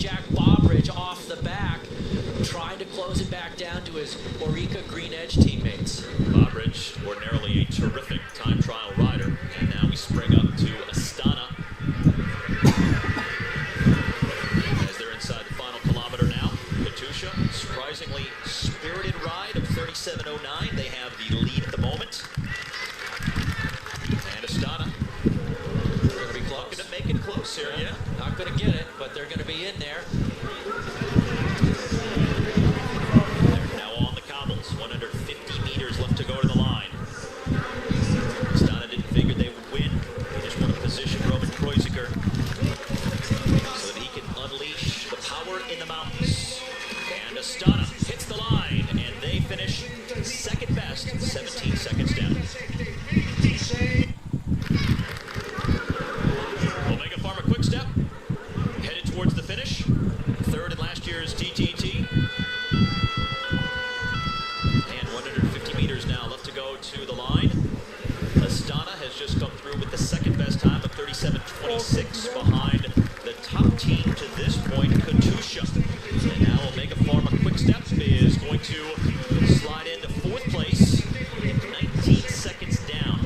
close it back down to his Orica Green Edge teammates. Bobridge, ordinarily a terrific time trial rider, and now we spring up to Astana as they're inside the final kilometer now. Katusha, surprisingly spirited ride of 37.09. They have the lead at the moment. And Astana, They're going to be close. looking to make it close here, yeah. Not going to get it, but they're going to be in there. They're now on the cobbles. 150 meters left to go to the line. Astana didn't figure they would win. They just want to position Roman Kreuziger so that he can unleash the power in the mountains. And Astana hits the line, and they finish second best, 17 seconds down. Omega Pharma Quick Step headed towards the finish. Third in last year's TTT. And 150 meters now left to go to the line. Astana has just come through with the second best time of 37.26 behind the top team to this point, Katusha. And now Omega Pharma Quick Step is going to slide into fourth place, 19 seconds down.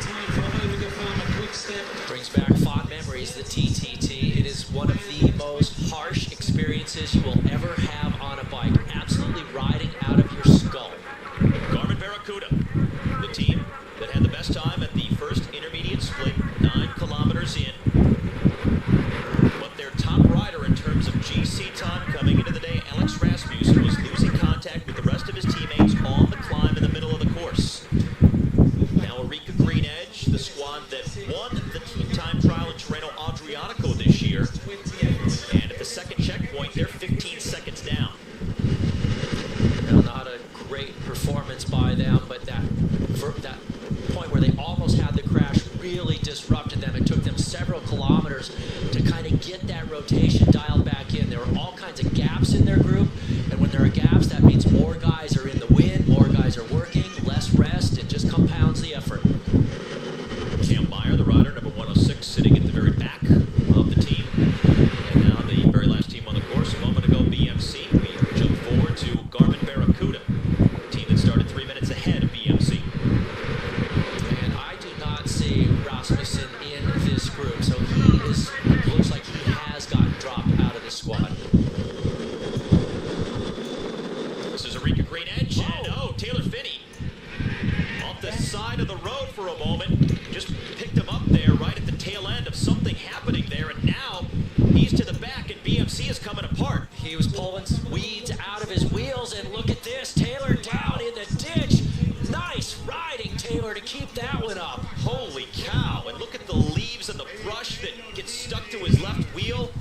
Time for Omega Pharma Quick Step. Brings back fond memories, the TTT. It is one of the most harsh experiences you will ever have on a bike. Absolutely riding out of your skull. Garmin Barracuda, the team that had the best time at the first intermediate split, 9 kilometers in. But their top rider in terms of GC time coming into the day, Alex Rasmussen, was losing contact with the rest of his teammates on the climb in the middle of the course. Now Orica Green Edge, the squad that won the team time trial in Tirreno Adriatico this year. And at the second checkpoint, they're 15 seconds down. Now, not a great performance by them, but that point where they almost had the crash really disrupted them. It took them several kilometers to kind of get that rotation dialed back in. There were all kinds of gaps in their group, and when there are gaps, that means more guys are in the wind, more guys are working, less rest. It just compounds the effort. Cam Meyer, the rider, number 106, sitting at the very back of the team. And now the very last team on the course. A moment ago, BMC. We jump forward to Garmin Barracuda, a team that started 3 minutes ahead of BMC. And I do not see Rasmussen in this group, so he looks like he has gotten dropped out of the squad. This is Orica Green Edge, and Taylor Finney off the side of the road for a moment. Just picked him up there right at the tail end of something happening there, and now he's to the back, and BMC is coming apart. He was pulling weeds out of his wheels, and look at this, Taylor down in the ditch. Nice riding, Taylor, to keep that one up. Holy cow, and look at the leaves and the brush that gets stuck to his left wheel.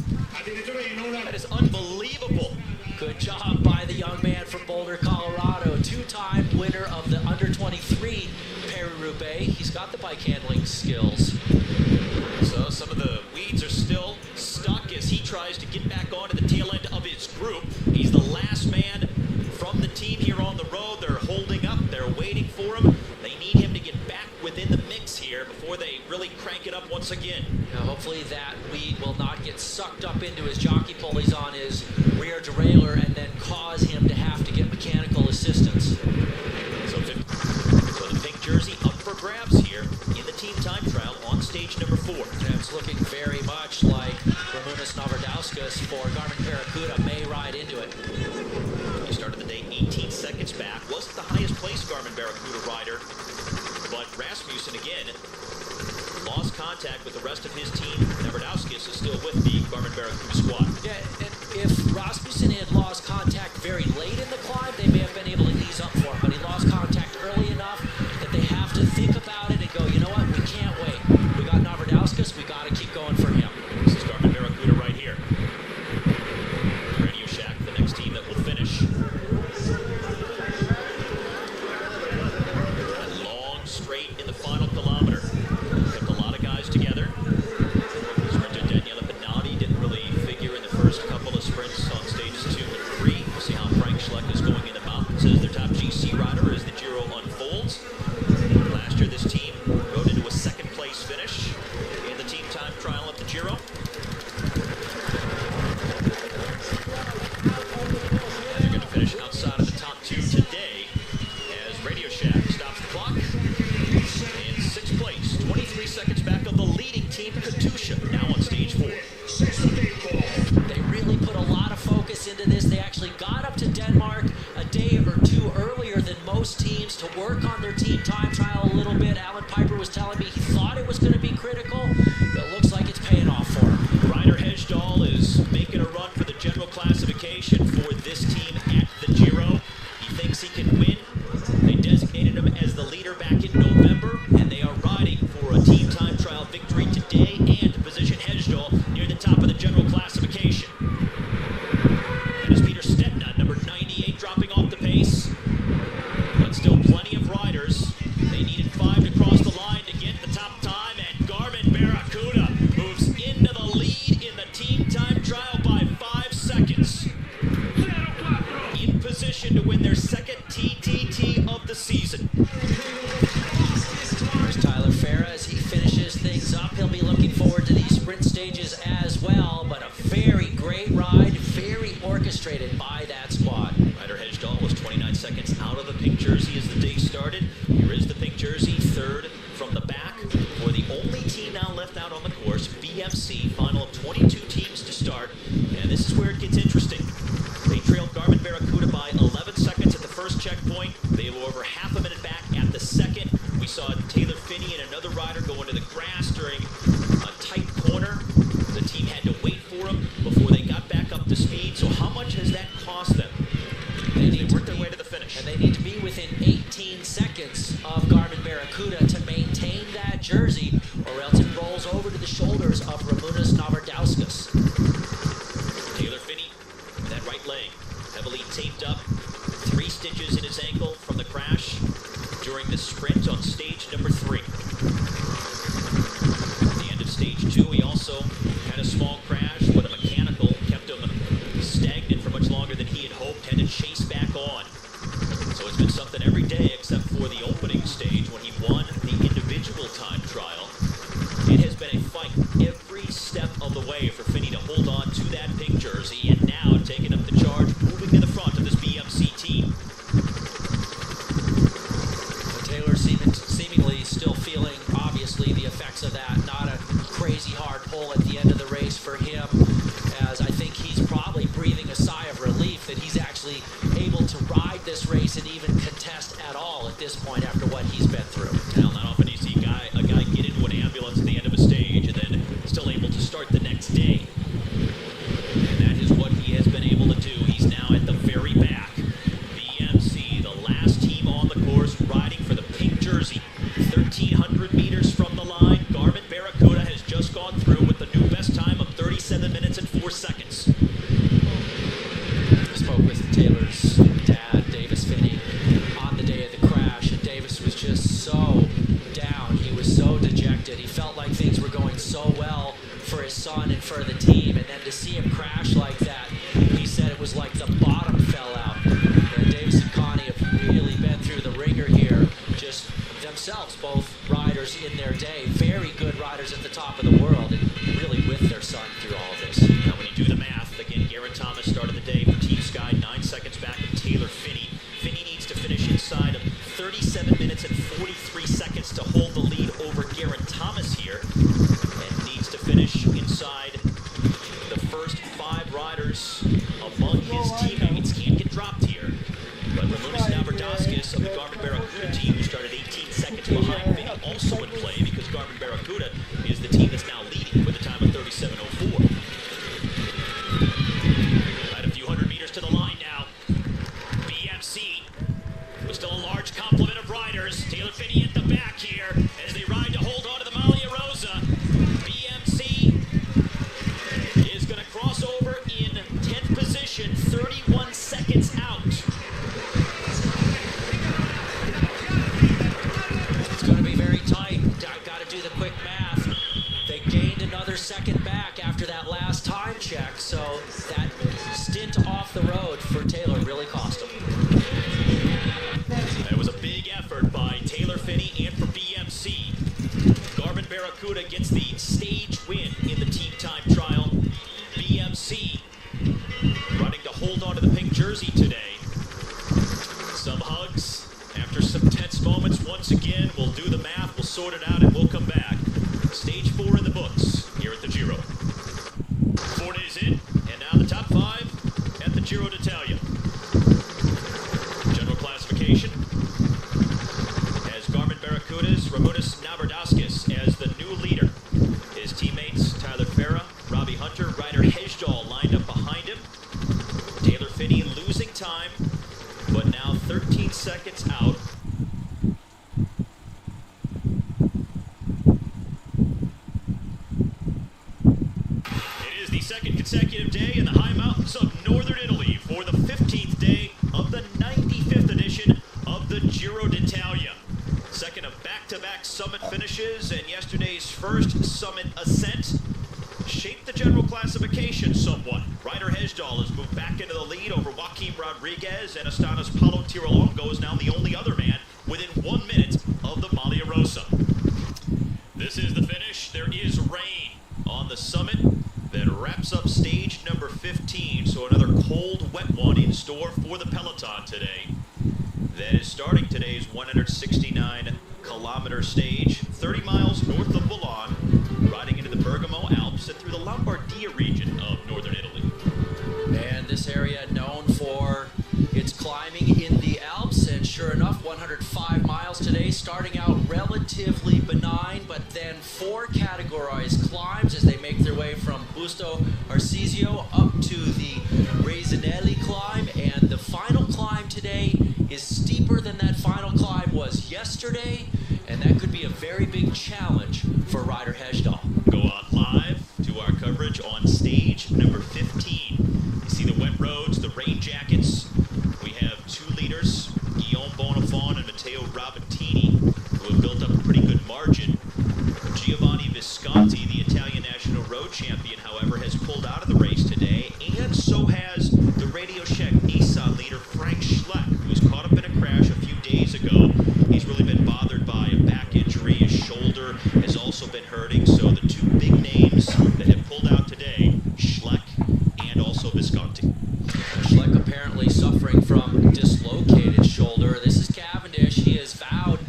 That is unbelievable. Good job by the young man from Boulder, Colorado. Two-time winner of the under-23 Paris-Roubaix. He's got the bike handling skills. So some of the weeds are still stuck as he tries to get back onto the tail end of his group. He's the last man from the team here on the road. They're holding up. They're waiting for him. They need him to get back within the mix here before they really crank it up once again. Now, hopefully that weed will not get sucked up into his jockey pulleys on his rear derailleur and then cause him to have to get mechanical assistance. So the pink jersey up for grabs here in the team time trial on stage number 4. And it's looking very much like Ramonas Novardauskas for Garmin Barracuda may ride into it. He started the day 18 seconds back. Wasn't the highest placed Garmin Barracuda rider, but Rasmussen again lost contact with the rest of his team. Novardauskas is still with the Garmin Barracuda squad. Yeah, and if Rasmussen had lost contact very late in the climb, they may have been able to ease up for him, but he lost contact early enough that they have to think about it and go, you know what, we can't wait. We got Novardauskas, we got to keep going for him. This is Garmin Barracuda right here. Radio Shack, the next team that will finish. A long straight in the final kilometer. Kept a lot of guys together. Sprinter Daniela Benatti didn't really figure in the first couple of sprints on stages 2 and 3. We'll see how Frank Schleck is going in the mountains as their top GC rider as the Giro unfolds. Last year, this team rode into a second place finish in the team time trial of the Giro. day and to position Hejdahl near the top of the general classification. And as Peter Stetina, number 98, dropping off the pace. But still plenty of riders. They needed 5 to cross the line to get the top time, and Garmin Barracuda moves into the lead in the team time trial by 5 seconds. In position to win their second TTT of the season. There's Tyler Farah as he finishes things up. He'll be looking forward to these sprint stages as well, but a very great ride, very orchestrated by that squad. Ryder Hejdahl was 29 seconds out of the pink jersey as the day started. Here is the pink jersey, third from the back for the only team now left out on the course, BMC, final of 22 teams to start, and this is where it gets interesting. They trailed Garmin Barracuda by 11 seconds at the first checkpoint. They were over half a minute back at the second. We saw Taylor Finney and another rider go into the grass during a tight corner. The team had to wait for them before they got back up to speed. So how much has that cost them? They worked their way to the finish. And they need to be within 18 seconds of Garmin Barracuda to maintain that jersey, or else it rolls over to the shoulders of Ramūnas Navardauskas. Taylor Finney, that right leg, heavily taped up, 3 stitches in his ankle from the crash during the sprint on stage number 3. At the end of stage 2, he also had a small crash, but a mechanical kept him stagnant for much longer than he had hoped, had to chase back on. So it's been something every day except for the opening stage when he won the individual time trial. It has been a fight every step of the way for Finney to hold on to that pink jersey, and now taking up the charge, moving to the front of this BMC team. Taylor seemingly still feeling, obviously, the effects of that. Not a crazy hard pull at the end of the race for him, as I think he's probably breathing a sigh of relief that he's actually able to ride this race and even contest at all at this point after what he's been through. Now, not often do you see a guy get into an ambulance at the end of a stage and then still able to start the next day. And that is what he has been able to do. He's now at the very back. BMC, the last team on the course, riding for the pink jersey. 1,300 meters from the line. Garmin Barracuda has just gone through with the new best time of 37 minutes and 4 seconds. I spoke with Taylor's dad, Davis Finney, on the day of the crash, and Davis was just so down. He was so dejected. He felt like things were going so well for his son and for the team, and then to see him crash like that, he said it was like the bottom fell out. And Davis and Connie have really been through the ringer here, just themselves, both riders in their day, very good riders at the top of the world, and really with their son through all of this. Now, when you do the math, again, Geraint Thomas started the day for Team Sky, 9 seconds back of Taylor Finney. Finney needs to finish inside of 37 minutes and 43 seconds to hold the lead over Geraint Thomas here, and needs to finish inside the first 5 riders among his teammates. Can't get dropped here. But Ramūnas Navardauskas of the Garmin Barracuda team, who started 18 seconds behind Finney, also in play because Garmin Barracuda is the team that's now leading with a time of 37:04. Right, a few hundred meters to the line now. BMC with still a large complement of riders. Taylor Finney at the back here as they ride to hold on to the Maglia Rosa. BMC is going to cross over in 10th position, 31 seconds out. It's going to be very tight. Got to do the quick math. They gained another second back after that last time check, so that stint off the road for Taylor really cost him. It was a big effort by Taylor Finney and for BMC. Garmin Barracuda gets the stage win in the team time trial. BMC running to hold on to the pink jersey today. Some hugs after some tense moments. Once again, we'll do the math, we'll sort it out, and we'll come back. Stage 4 in the books here at the Giro. 4 days in, and now the top 5 at the Giro d'Italia. General classification as Garmin Barracuda's Ramūnas Navardauskas as the new leader. His teammates Tyler Farah, Robbie Hunter, Ryder Hejdahl lined up behind him. Taylor Finney losing time, but now 13 seconds out. consecutive day in the high mountains of northern Italy for the 15th day of the 95th edition of the Giro d'Italia. Second of back-to-back summit finishes, and yesterday's first summit ascent shaped the general classification somewhat. Ryder Hesjedal has moved back into the lead over Joaquim Rodriguez, and Astana's Paulo Tirolongo is now the only other man within 1 minute of the Maglia Rosa. This is the finish. There is rain on the summit that wraps up stage number 15, so another cold, wet one in store for the peloton today. That is starting today's 169-kilometer stage, 30 miles north of Milan, riding into the Bergamo Alps and through the Lombardia region of northern Italy. And this area known for its climbing in the Alps, and sure enough, 105 miles today, starting out relatively benign, but then 4 categorized climbs as they make their way from Busto Arsizio up to the Resinelli climb, and the final climb today is steeper than that final climb was yesterday, and that could be a very big challenge for Ryder Hesjedal. Go on live to our coverage on stage number 15. You see the wet roads, the rain jackets. We have 2 leaders, Guillaume Bonifant and Matteo Rabottini, who have built up a pretty good margin. Giovanni Visconti, the Italian national road champion, however, has pulled out of the race today, and so has the Radio Shack Nissan leader Frank Schleck, who was caught up in a crash a few days ago. He's really been bothered by a back injury. His shoulder has also been hurting, so the 2 big names that have pulled out today, Schleck and also Visconti. Schleck apparently suffering from dislocated shoulder. This is Cavendish. He has vowed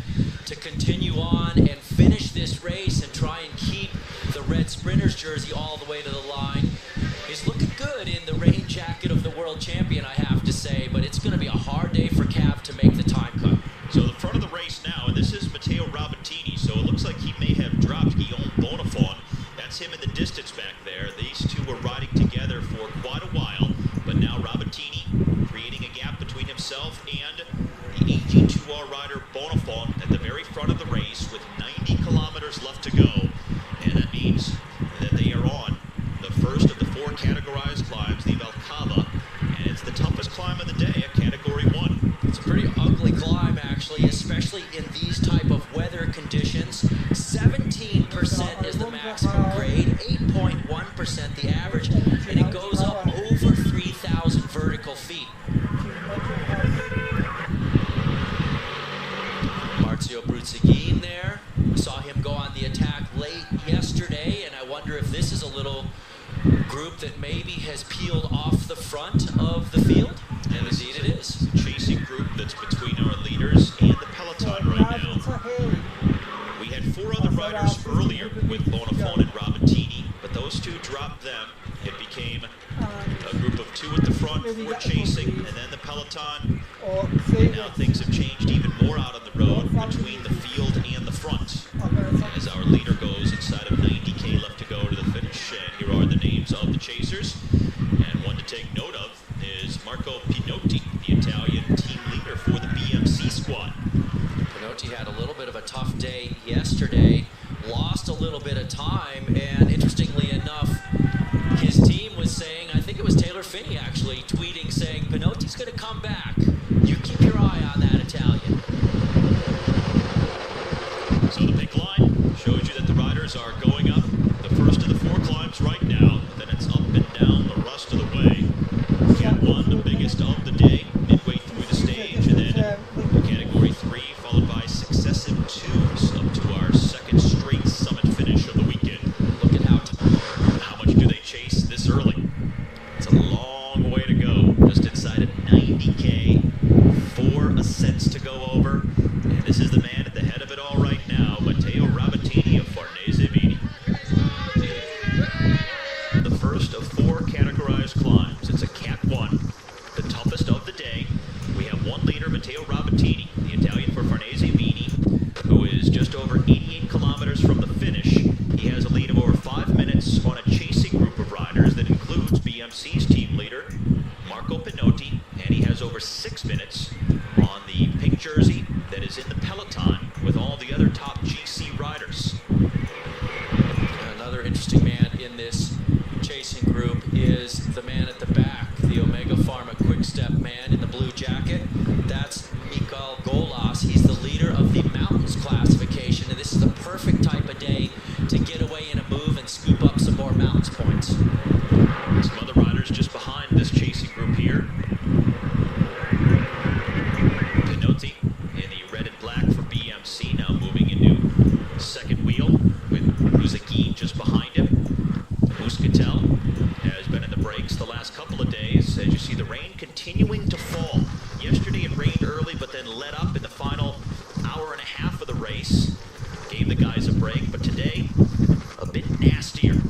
to continue on and finish this race and try and keep the red sprinter's jersey all the way to the line. He's looking good in the rain jacket of the world champion, I have to say, but it's going to be a hard day for Cav to make the time cut. So the front of the race now, and this is Matteo Rabottini, so it looks like he may have dropped Guillaume Bonifant. That's him in the distance back there. These 2 were riding together for quite a while, but now Rabottini creating a gap between himself and the AG2R rider Bonifant at the very front of the race with 90 kilometers left to go, and that means that they are on the first of the 4 categorized climbs, the Valcava, and it's the toughest climb of the day at Category 1. It's a pretty ugly climb, actually, especially in these type of weather conditions. 17% is the maximum grade, 8.1% the average, and it goes up over 3,000 vertical feet. Marzio Bruzzaghin there. We saw him go on the attack late yesterday, and I wonder if this is a little group that maybe has peeled off the front of the field. And indeed it is. A chasing group that's between our leaders and the peloton right now. We had 4 other riders earlier with Bonifant and Rabottini, but those 2 dropped them. It became a group of 2 at the front, 4 chasing, and then the peloton. And now things have changed even more out on the road between the field and the front. As our leader goes inside of 90K left to go to the finish, and here are the names of the chasers. And one to take note of is Marco Pinotti, the Italian team leader for the BMC squad. Pinotti had a little bit of a tough day yesterday, lost a little bit of time, and interestingly enough, his team was saying, I think it was Taylor Finney actually, tweeting saying, Pinotti's going to come back. You keep your eye on that Italian. So the pink line shows you that the riders are going up the first of the 4 climbs right now, then it's up and down the rest of the way. Cat 1, the biggest of the day, midway through the stage, and then Category 3, followed by successive 2s up to our 2nd straight summit finish of the weekend. Look at how much do they chase this early? It's a long way to go, just inside of 90K, 4 ascents to go over, and this is the man at the head of it all right now, Matteo Rabottini of Farnese Vini. The first of 4 categorized climbs. It's a Cat 1, the toughest of the day. We have 1 leader, Matteo Rabottini, the Italian for Farnese Vini, who is just over 88 kilometers from the finish. He has a lead of over 5 minutes on a chasing group of riders that includes BMC's team leader, Marco Pinotti, and he has over 6 minutes on the pink jersey that is in the peloton with all the other top GC riders. Another interesting man in this chasing group is the man at the back, the Omega Pharma Quick Step man in the blue jacket. That's Michael Golas. He's the leader of the mountains classification, and this is the perfect type of day to get away in a move and scoop up some more mountains points. Some other riders just behind this chasing group here. Pinotti in the red and black for BMC, now moving into second wheel with Ruzagin just behind him. Muscatel has been in the brakes the last couple of days as you see the rain continuing to fall. Yesterday it rained early but then let up in the final hour and a half of the race. Gave the guys a break, but today a bit nastier.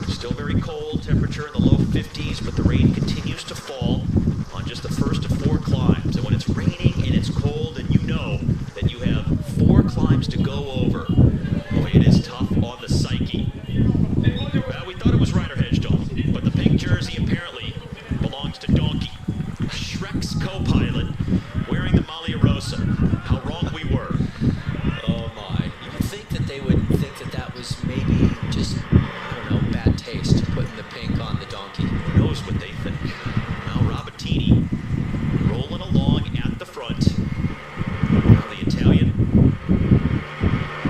Still very cold, temperature in the low 50s, but the rain continues to fall on just the first of 4 climbs. And when it's raining and it's cold and you know that you have 4 climbs to go over, boy, it is tough on the psyche. Well, we thought it was Ryder Hedgedall, but the pink jersey apparently belongs to Donkey. Shrek's co-pilot wearing the Maglia Rosa. How wrong we were. Oh my. You would think that they would think that that was maybe just, I don't know, bad taste, putting the pink on the donkey. Who knows what they think. Now Rabatini rolling along at the front. Now the Italian,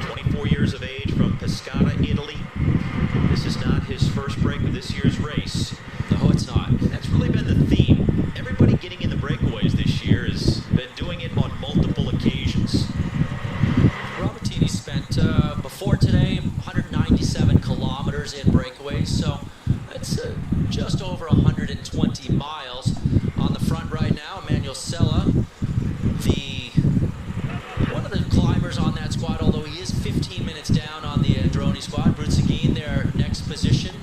24 years of age from Pescara, Italy. This is not his first break of this year's race. No, it's not. That's really been the theme. Everybody getting in the breakaways this year has been doing it on multiple occasions. Rabatini spent, before today, 197 kilometers in breakaways, so that's just over 120 miles. On the front right now, Emmanuel Sella, one of the climbers on that squad, although he is 15 minutes down on the Androni squad. Brutzagin, their next position.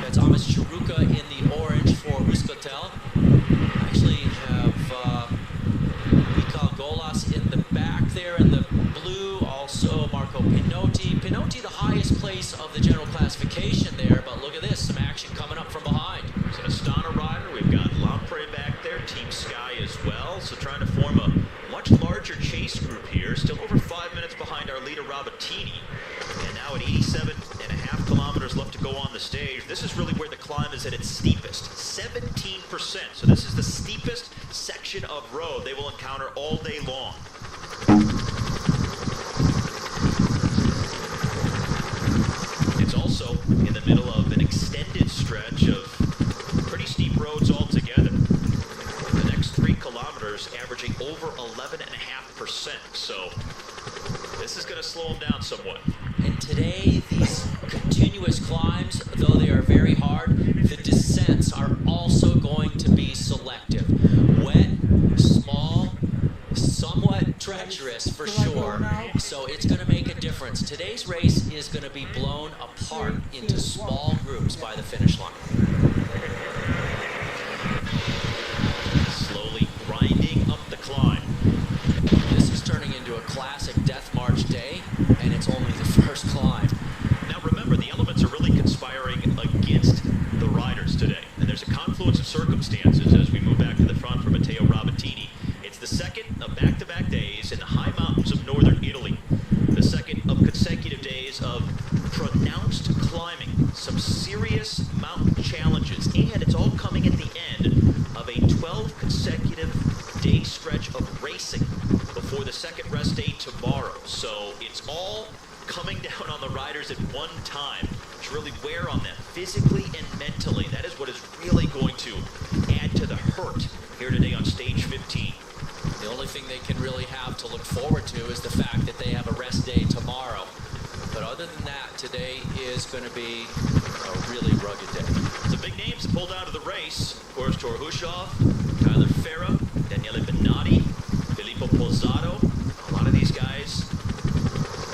That's Thomas Chiruka in the orange for Muscatel. Actually have Michael Golas in the back there in the blue. Also Marco Pinotti. Pinotti, the highest place of the general classification there, but look at this, some action coming up from behind. It's an Astana rider. We've got Lampre back there, Team Sky as well. So trying to form a much larger chase group here. Still over 5 minutes behind our leader, Rabatini. And now at 87.5 kilometers left to go on the stage. This is really where the climb is at its steepest, 17%. So this is the steepest section of road they will encounter all day long. It's also in the middle of an extended stretch of pretty steep roads altogether. The next 3 kilometers averaging over 11.5%. So this is going to slow them down somewhat. And today, these continuous climbs, though they are very hard, the descents are also going to be selective. Wet, small, somewhat treacherous for sure. So it's going to make a difference. Today's race is going to be blown apart into small groups by the finish line. Slowly grinding up the climb. This is turning into a classic Death March day, and it's only the first climb. Now remember, the elements are really conspiring against the riders today. And there's a confluence of circumstances as we move back to the front for Matteo Rabatini. It's the second of back-to-back days in the high mountains of northern Italy. The second of consecutive days of pronounced climbing. Some serious mountain challenges. And it's all coming at the end of a 12 consecutive day stretch of racing before the second rest day tomorrow. So it's all coming down on the riders at one time to really wear on them physically and mentally. That is what is really going to add to the hurt here today on stage 15. The only thing they can really have to look forward to is the fact that they have a rest day tomorrow. But other than that, today is going to be a really rugged day. The big names that pulled out of the race, of course, Tor Hushov, Tyler Ferra, Daniele Benatti, Filippo Pozzato. A lot of these guys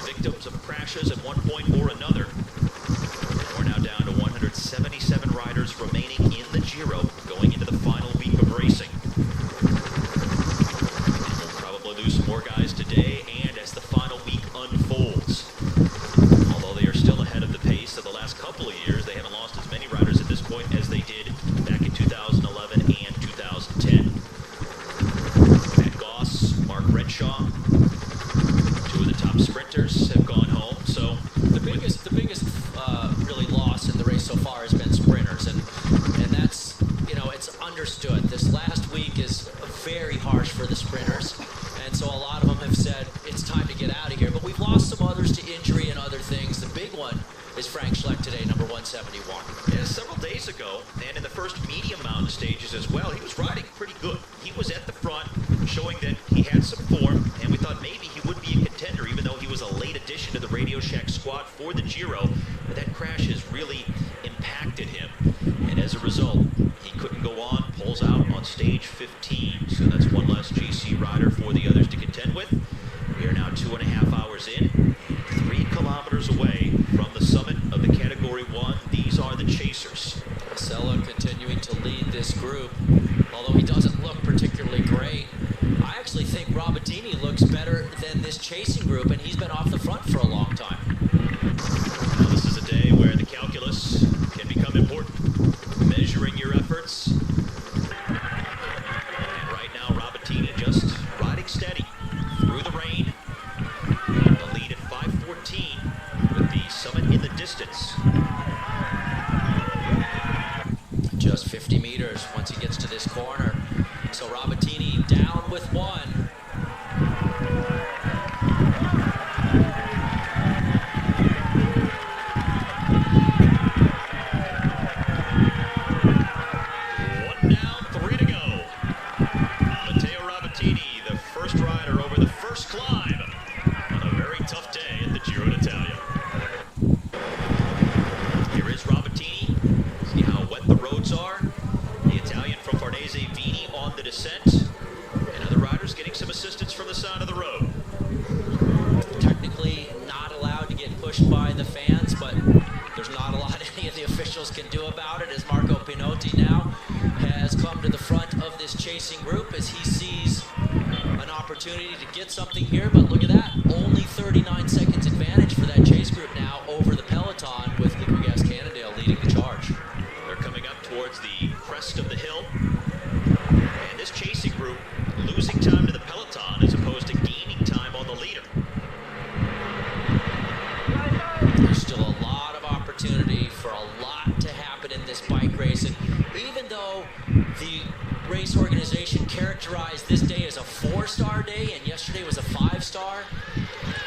victims of crashes at one point or another. And we're now down to 177 riders remaining in the Giro going into the final week of racing. And we'll probably lose some more guys today and as the final week unfolds. Although they are still ahead of the pace of the last couple of years, they haven't lost as many riders at this point as they did back in 2011 and 2010. Matt Goss, Mark Renshaw, two of the top sprinters have gone home. So the biggest really loss in the race so far has been sprint. sprinters. And so a lot of them have said, it's time to get out of here. But we've lost some others to injury and other things. The big one is Frank Schleck today, number 171. Yeah, several days ago, and in the first medium mountain stages as well, he was riding pretty good. He was at the front, showing that he had some form, and we thought maybe he would be a contender, even though he was a late addition to the Radio Shack squad for the Giro. But that crash has really impacted him, and as a result, he couldn't go on, pulls out on stage 15. So that's one less GC rider for the others to contend with. We are now 2.5 hours in, 3 kilometers away from the summit of the Category 1. These are the chasers. Sella continuing to lead this group, although he doesn't look particularly great. I actually think Robertini looks better than this chasing group, and he's been off the front for a long time. Well, this is a day where the calculus can become important. Measuring your efforts. And right now, Robertini just riding steady through the rain. The lead at 5:14 with the summit in the distance. Just 50 meters once he gets to this corner. So Robertini down with 1. One down, 3 to go. Matteo Robertini, the first rider over the first climb on a very tough day at the Giro d'Italia. Here is Robertini. See how wet the roads are. The Italian from Farnese Vini on the descent. And other riders getting some assistance from the side of the road. Technically not allowed to get pushed by the fans, but there's not a lot any of the officials can do about it, as Marco Pinotti now has come to the front of this chasing group as he sees an opportunity to get something here. But look at that, only 39 seconds advantage for that chase group now over the peloton, with Lukas Cannondale leading the charge. They're coming up towards the crest of the hill. And this chasing group losing time to the peloton as opposed to gaining time on the leader. There's still a lot of opportunity for a lot to happen in this bike race. And even though the race organization characterized this day as a 4-star day and yesterday was a 5-star,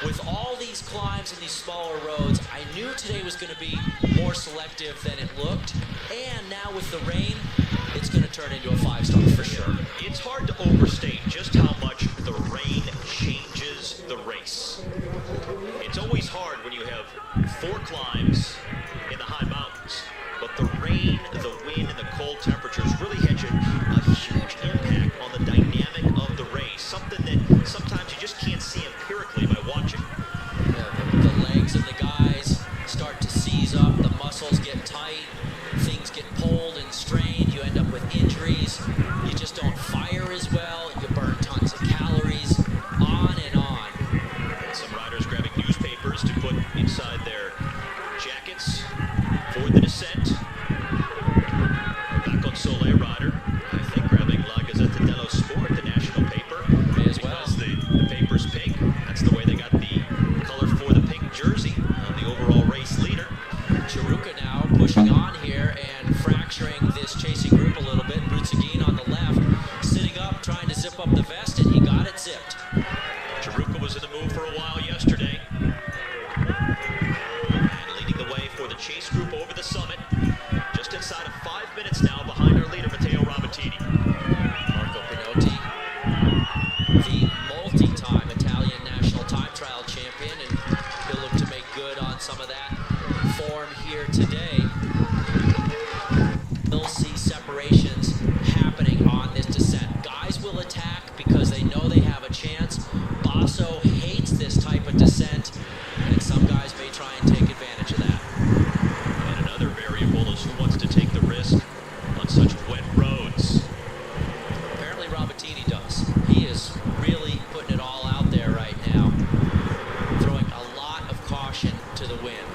with all these climbs and these smaller roads, I knew today was going to be more selective than it looked. And now with the rain, it's going to turn into a 5-star for sure. It's hard to overstate just how much the rain changes the race. It's always hard when you have 4 climbs in the high mountains, but the rain, the wind, and the cold temperatures really had a huge impact on the dynamic of the race, something that sometimes you just can't see empirically by watching. The legs of the guys start to seize up, the muscles get tight, things get pulled and strained, you end up with injuries, you just don't fire as well, you burn tons of calories, on and on. And some riders grabbing newspapers to put inside their jackets for the descent. Back on Soleil rider, I think grabbing La Gazzetta dello Sport, the national paper. May as well. Because the paper's pink. That's the way they got the color for the pink jersey of the overall race leader. Chiruka now pushing on here and fracturing this chasing group a little bit. Brutzagin on the left, sitting up, trying to zip up the vest, and he got it zipped. Chiruka was in the move for a while yesterday. And leading the way for the chase group over the summit. Just inside of 5 minutes now behind our leader, Matteo Robertini. Marco Pinotti, the multi-time Italian national time trial champion, and he'll look to make good on some of that form here today. We'll see separations happening on this descent. Guys will attack because they know they have a chance. Passo hates this type of descent, and some guys may try and take advantage of that. And another variable is who wants to take the risk on such wet roads. Apparently Robertini does. He is really putting it all out there right now, throwing a lot of caution to the wind.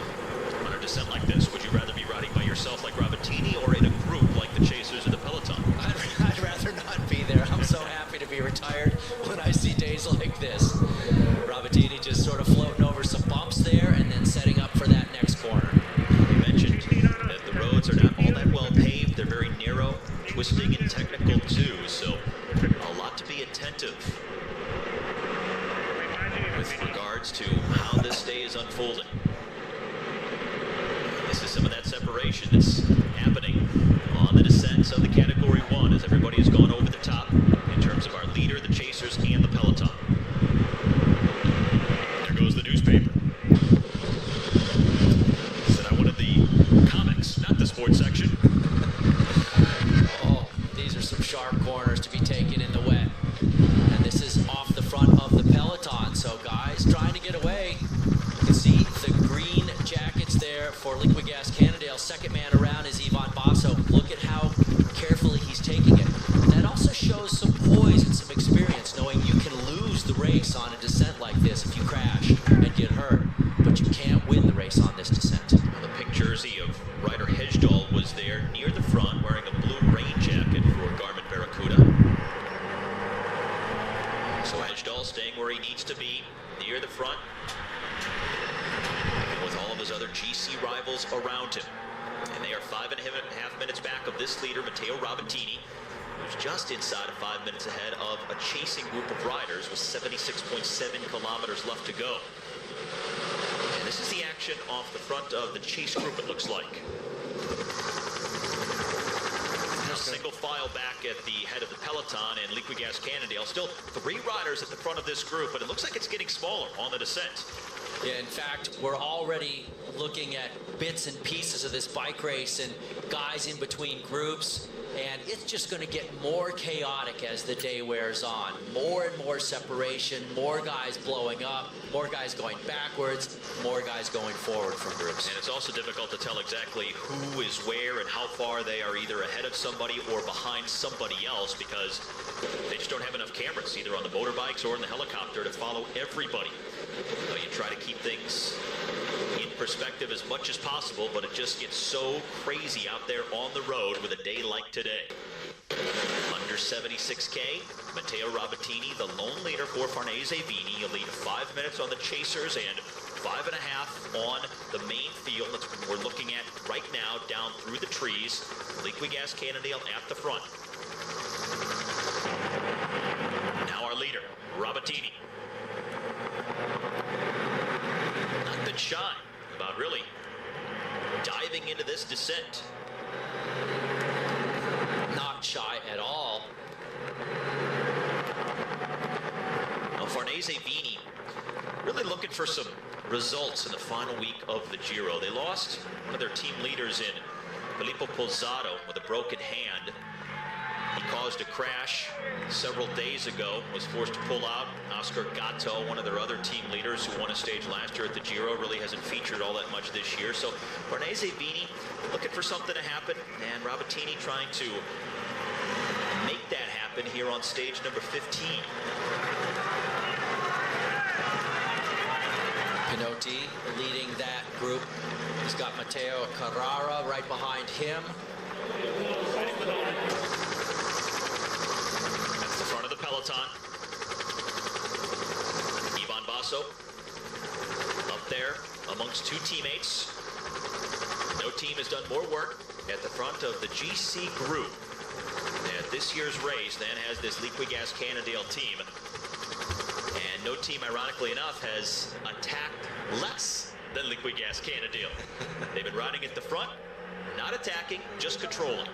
On a descent like this, would you rather be riding by yourself like Robertini or in a group like the chasers of the peloton? I'd rather not be there. I'm so happy to be retired when I see days like this. Robertini just sort of floating over some bumps there and then setting up for that next corner. You mentioned that the roads are not all that well paved. They're very narrow, twisting, and technical too. So a lot to be attentive This is some of that separation that's happening on the descents of the Category 1 as everybody has gone over the top in terms of our leader, the chasers, and the peloton. There goes the newspaper. Said I wanted the comics, not the sports section. Oh, these are some sharp corners to be taken in the wet. And this is off the front of the peloton. So guys trying to get away. You can see the green jackets there for Liquid Gas Cannondale. Second man around is Basso. Look at how carefully he's taking it. That also shows some poise and some experience, knowing you can lose the race on a descent like this if you crash and get hurt, but you can't win the race on this descent. Well, the pink jersey of Ryder Hejdahl was there near the front, wearing a blue rain jacket for Garmin Barracuda. So Hejdahl staying where he needs to be, near the front, with all of his other GC rivals around him. And they are 5.5 minutes back of this leader, Matteo Rabatini, who's just inside of 5 minutes ahead of a chasing group of riders with 76.7 kilometers left to go. And this is the action off the front of the chase group, it looks like. Now single file back at the head of the peloton and Liquid Gas Cannondale. Still 3 riders at the front of this group, but it looks like it's getting smaller on the descent. Yeah, in fact, we're already looking at bits and pieces of this bike race and guys in between groups, and it's just going to get more chaotic as the day wears on. More and more separation, more guys blowing up, more guys going backwards, more guys going forward from groups. And it's also difficult to tell exactly who is where and how far they are either ahead of somebody or behind somebody else, because they just don't have enough cameras, either on the motorbikes or in the helicopter, to follow everybody. So you try to keep things in perspective as much as possible, but it just gets so crazy out there on the road with a day like today. Under 76K, Matteo Rabatini, the lone leader for Farnese Vini. He'll lead 5 minutes on the chasers and 5.5 on the main field. That's what we're looking at right now, down through the trees. Liquid Gas Cannondale at the front. Now our leader, Rabatini. Not been shy about really diving into this descent. Not shy at all. Now Farnese Vini really looking for some results in the final week of the Giro. They lost one of their team leaders in Filippo Pozzato with a broken hand. He caused a crash several days ago, was forced to pull out. Oscar Gatto, one of their other team leaders who won a stage last year at the Giro, really hasn't featured all that much this year. So Farnese Vini looking for something to happen, and Rabatini trying to make that happen here on stage number 15. Pinotti leading that group. He's got Matteo Carrara right behind him. That's the front of the peloton. Basso up there amongst 2 teammates. No team has done more work at the front of the GC group at this year's race than has this Liquid Gas Cannondale team. And no team, ironically enough, has attacked less than Liquid Gas Cannondale. They've been riding at the front, not attacking, just controlling.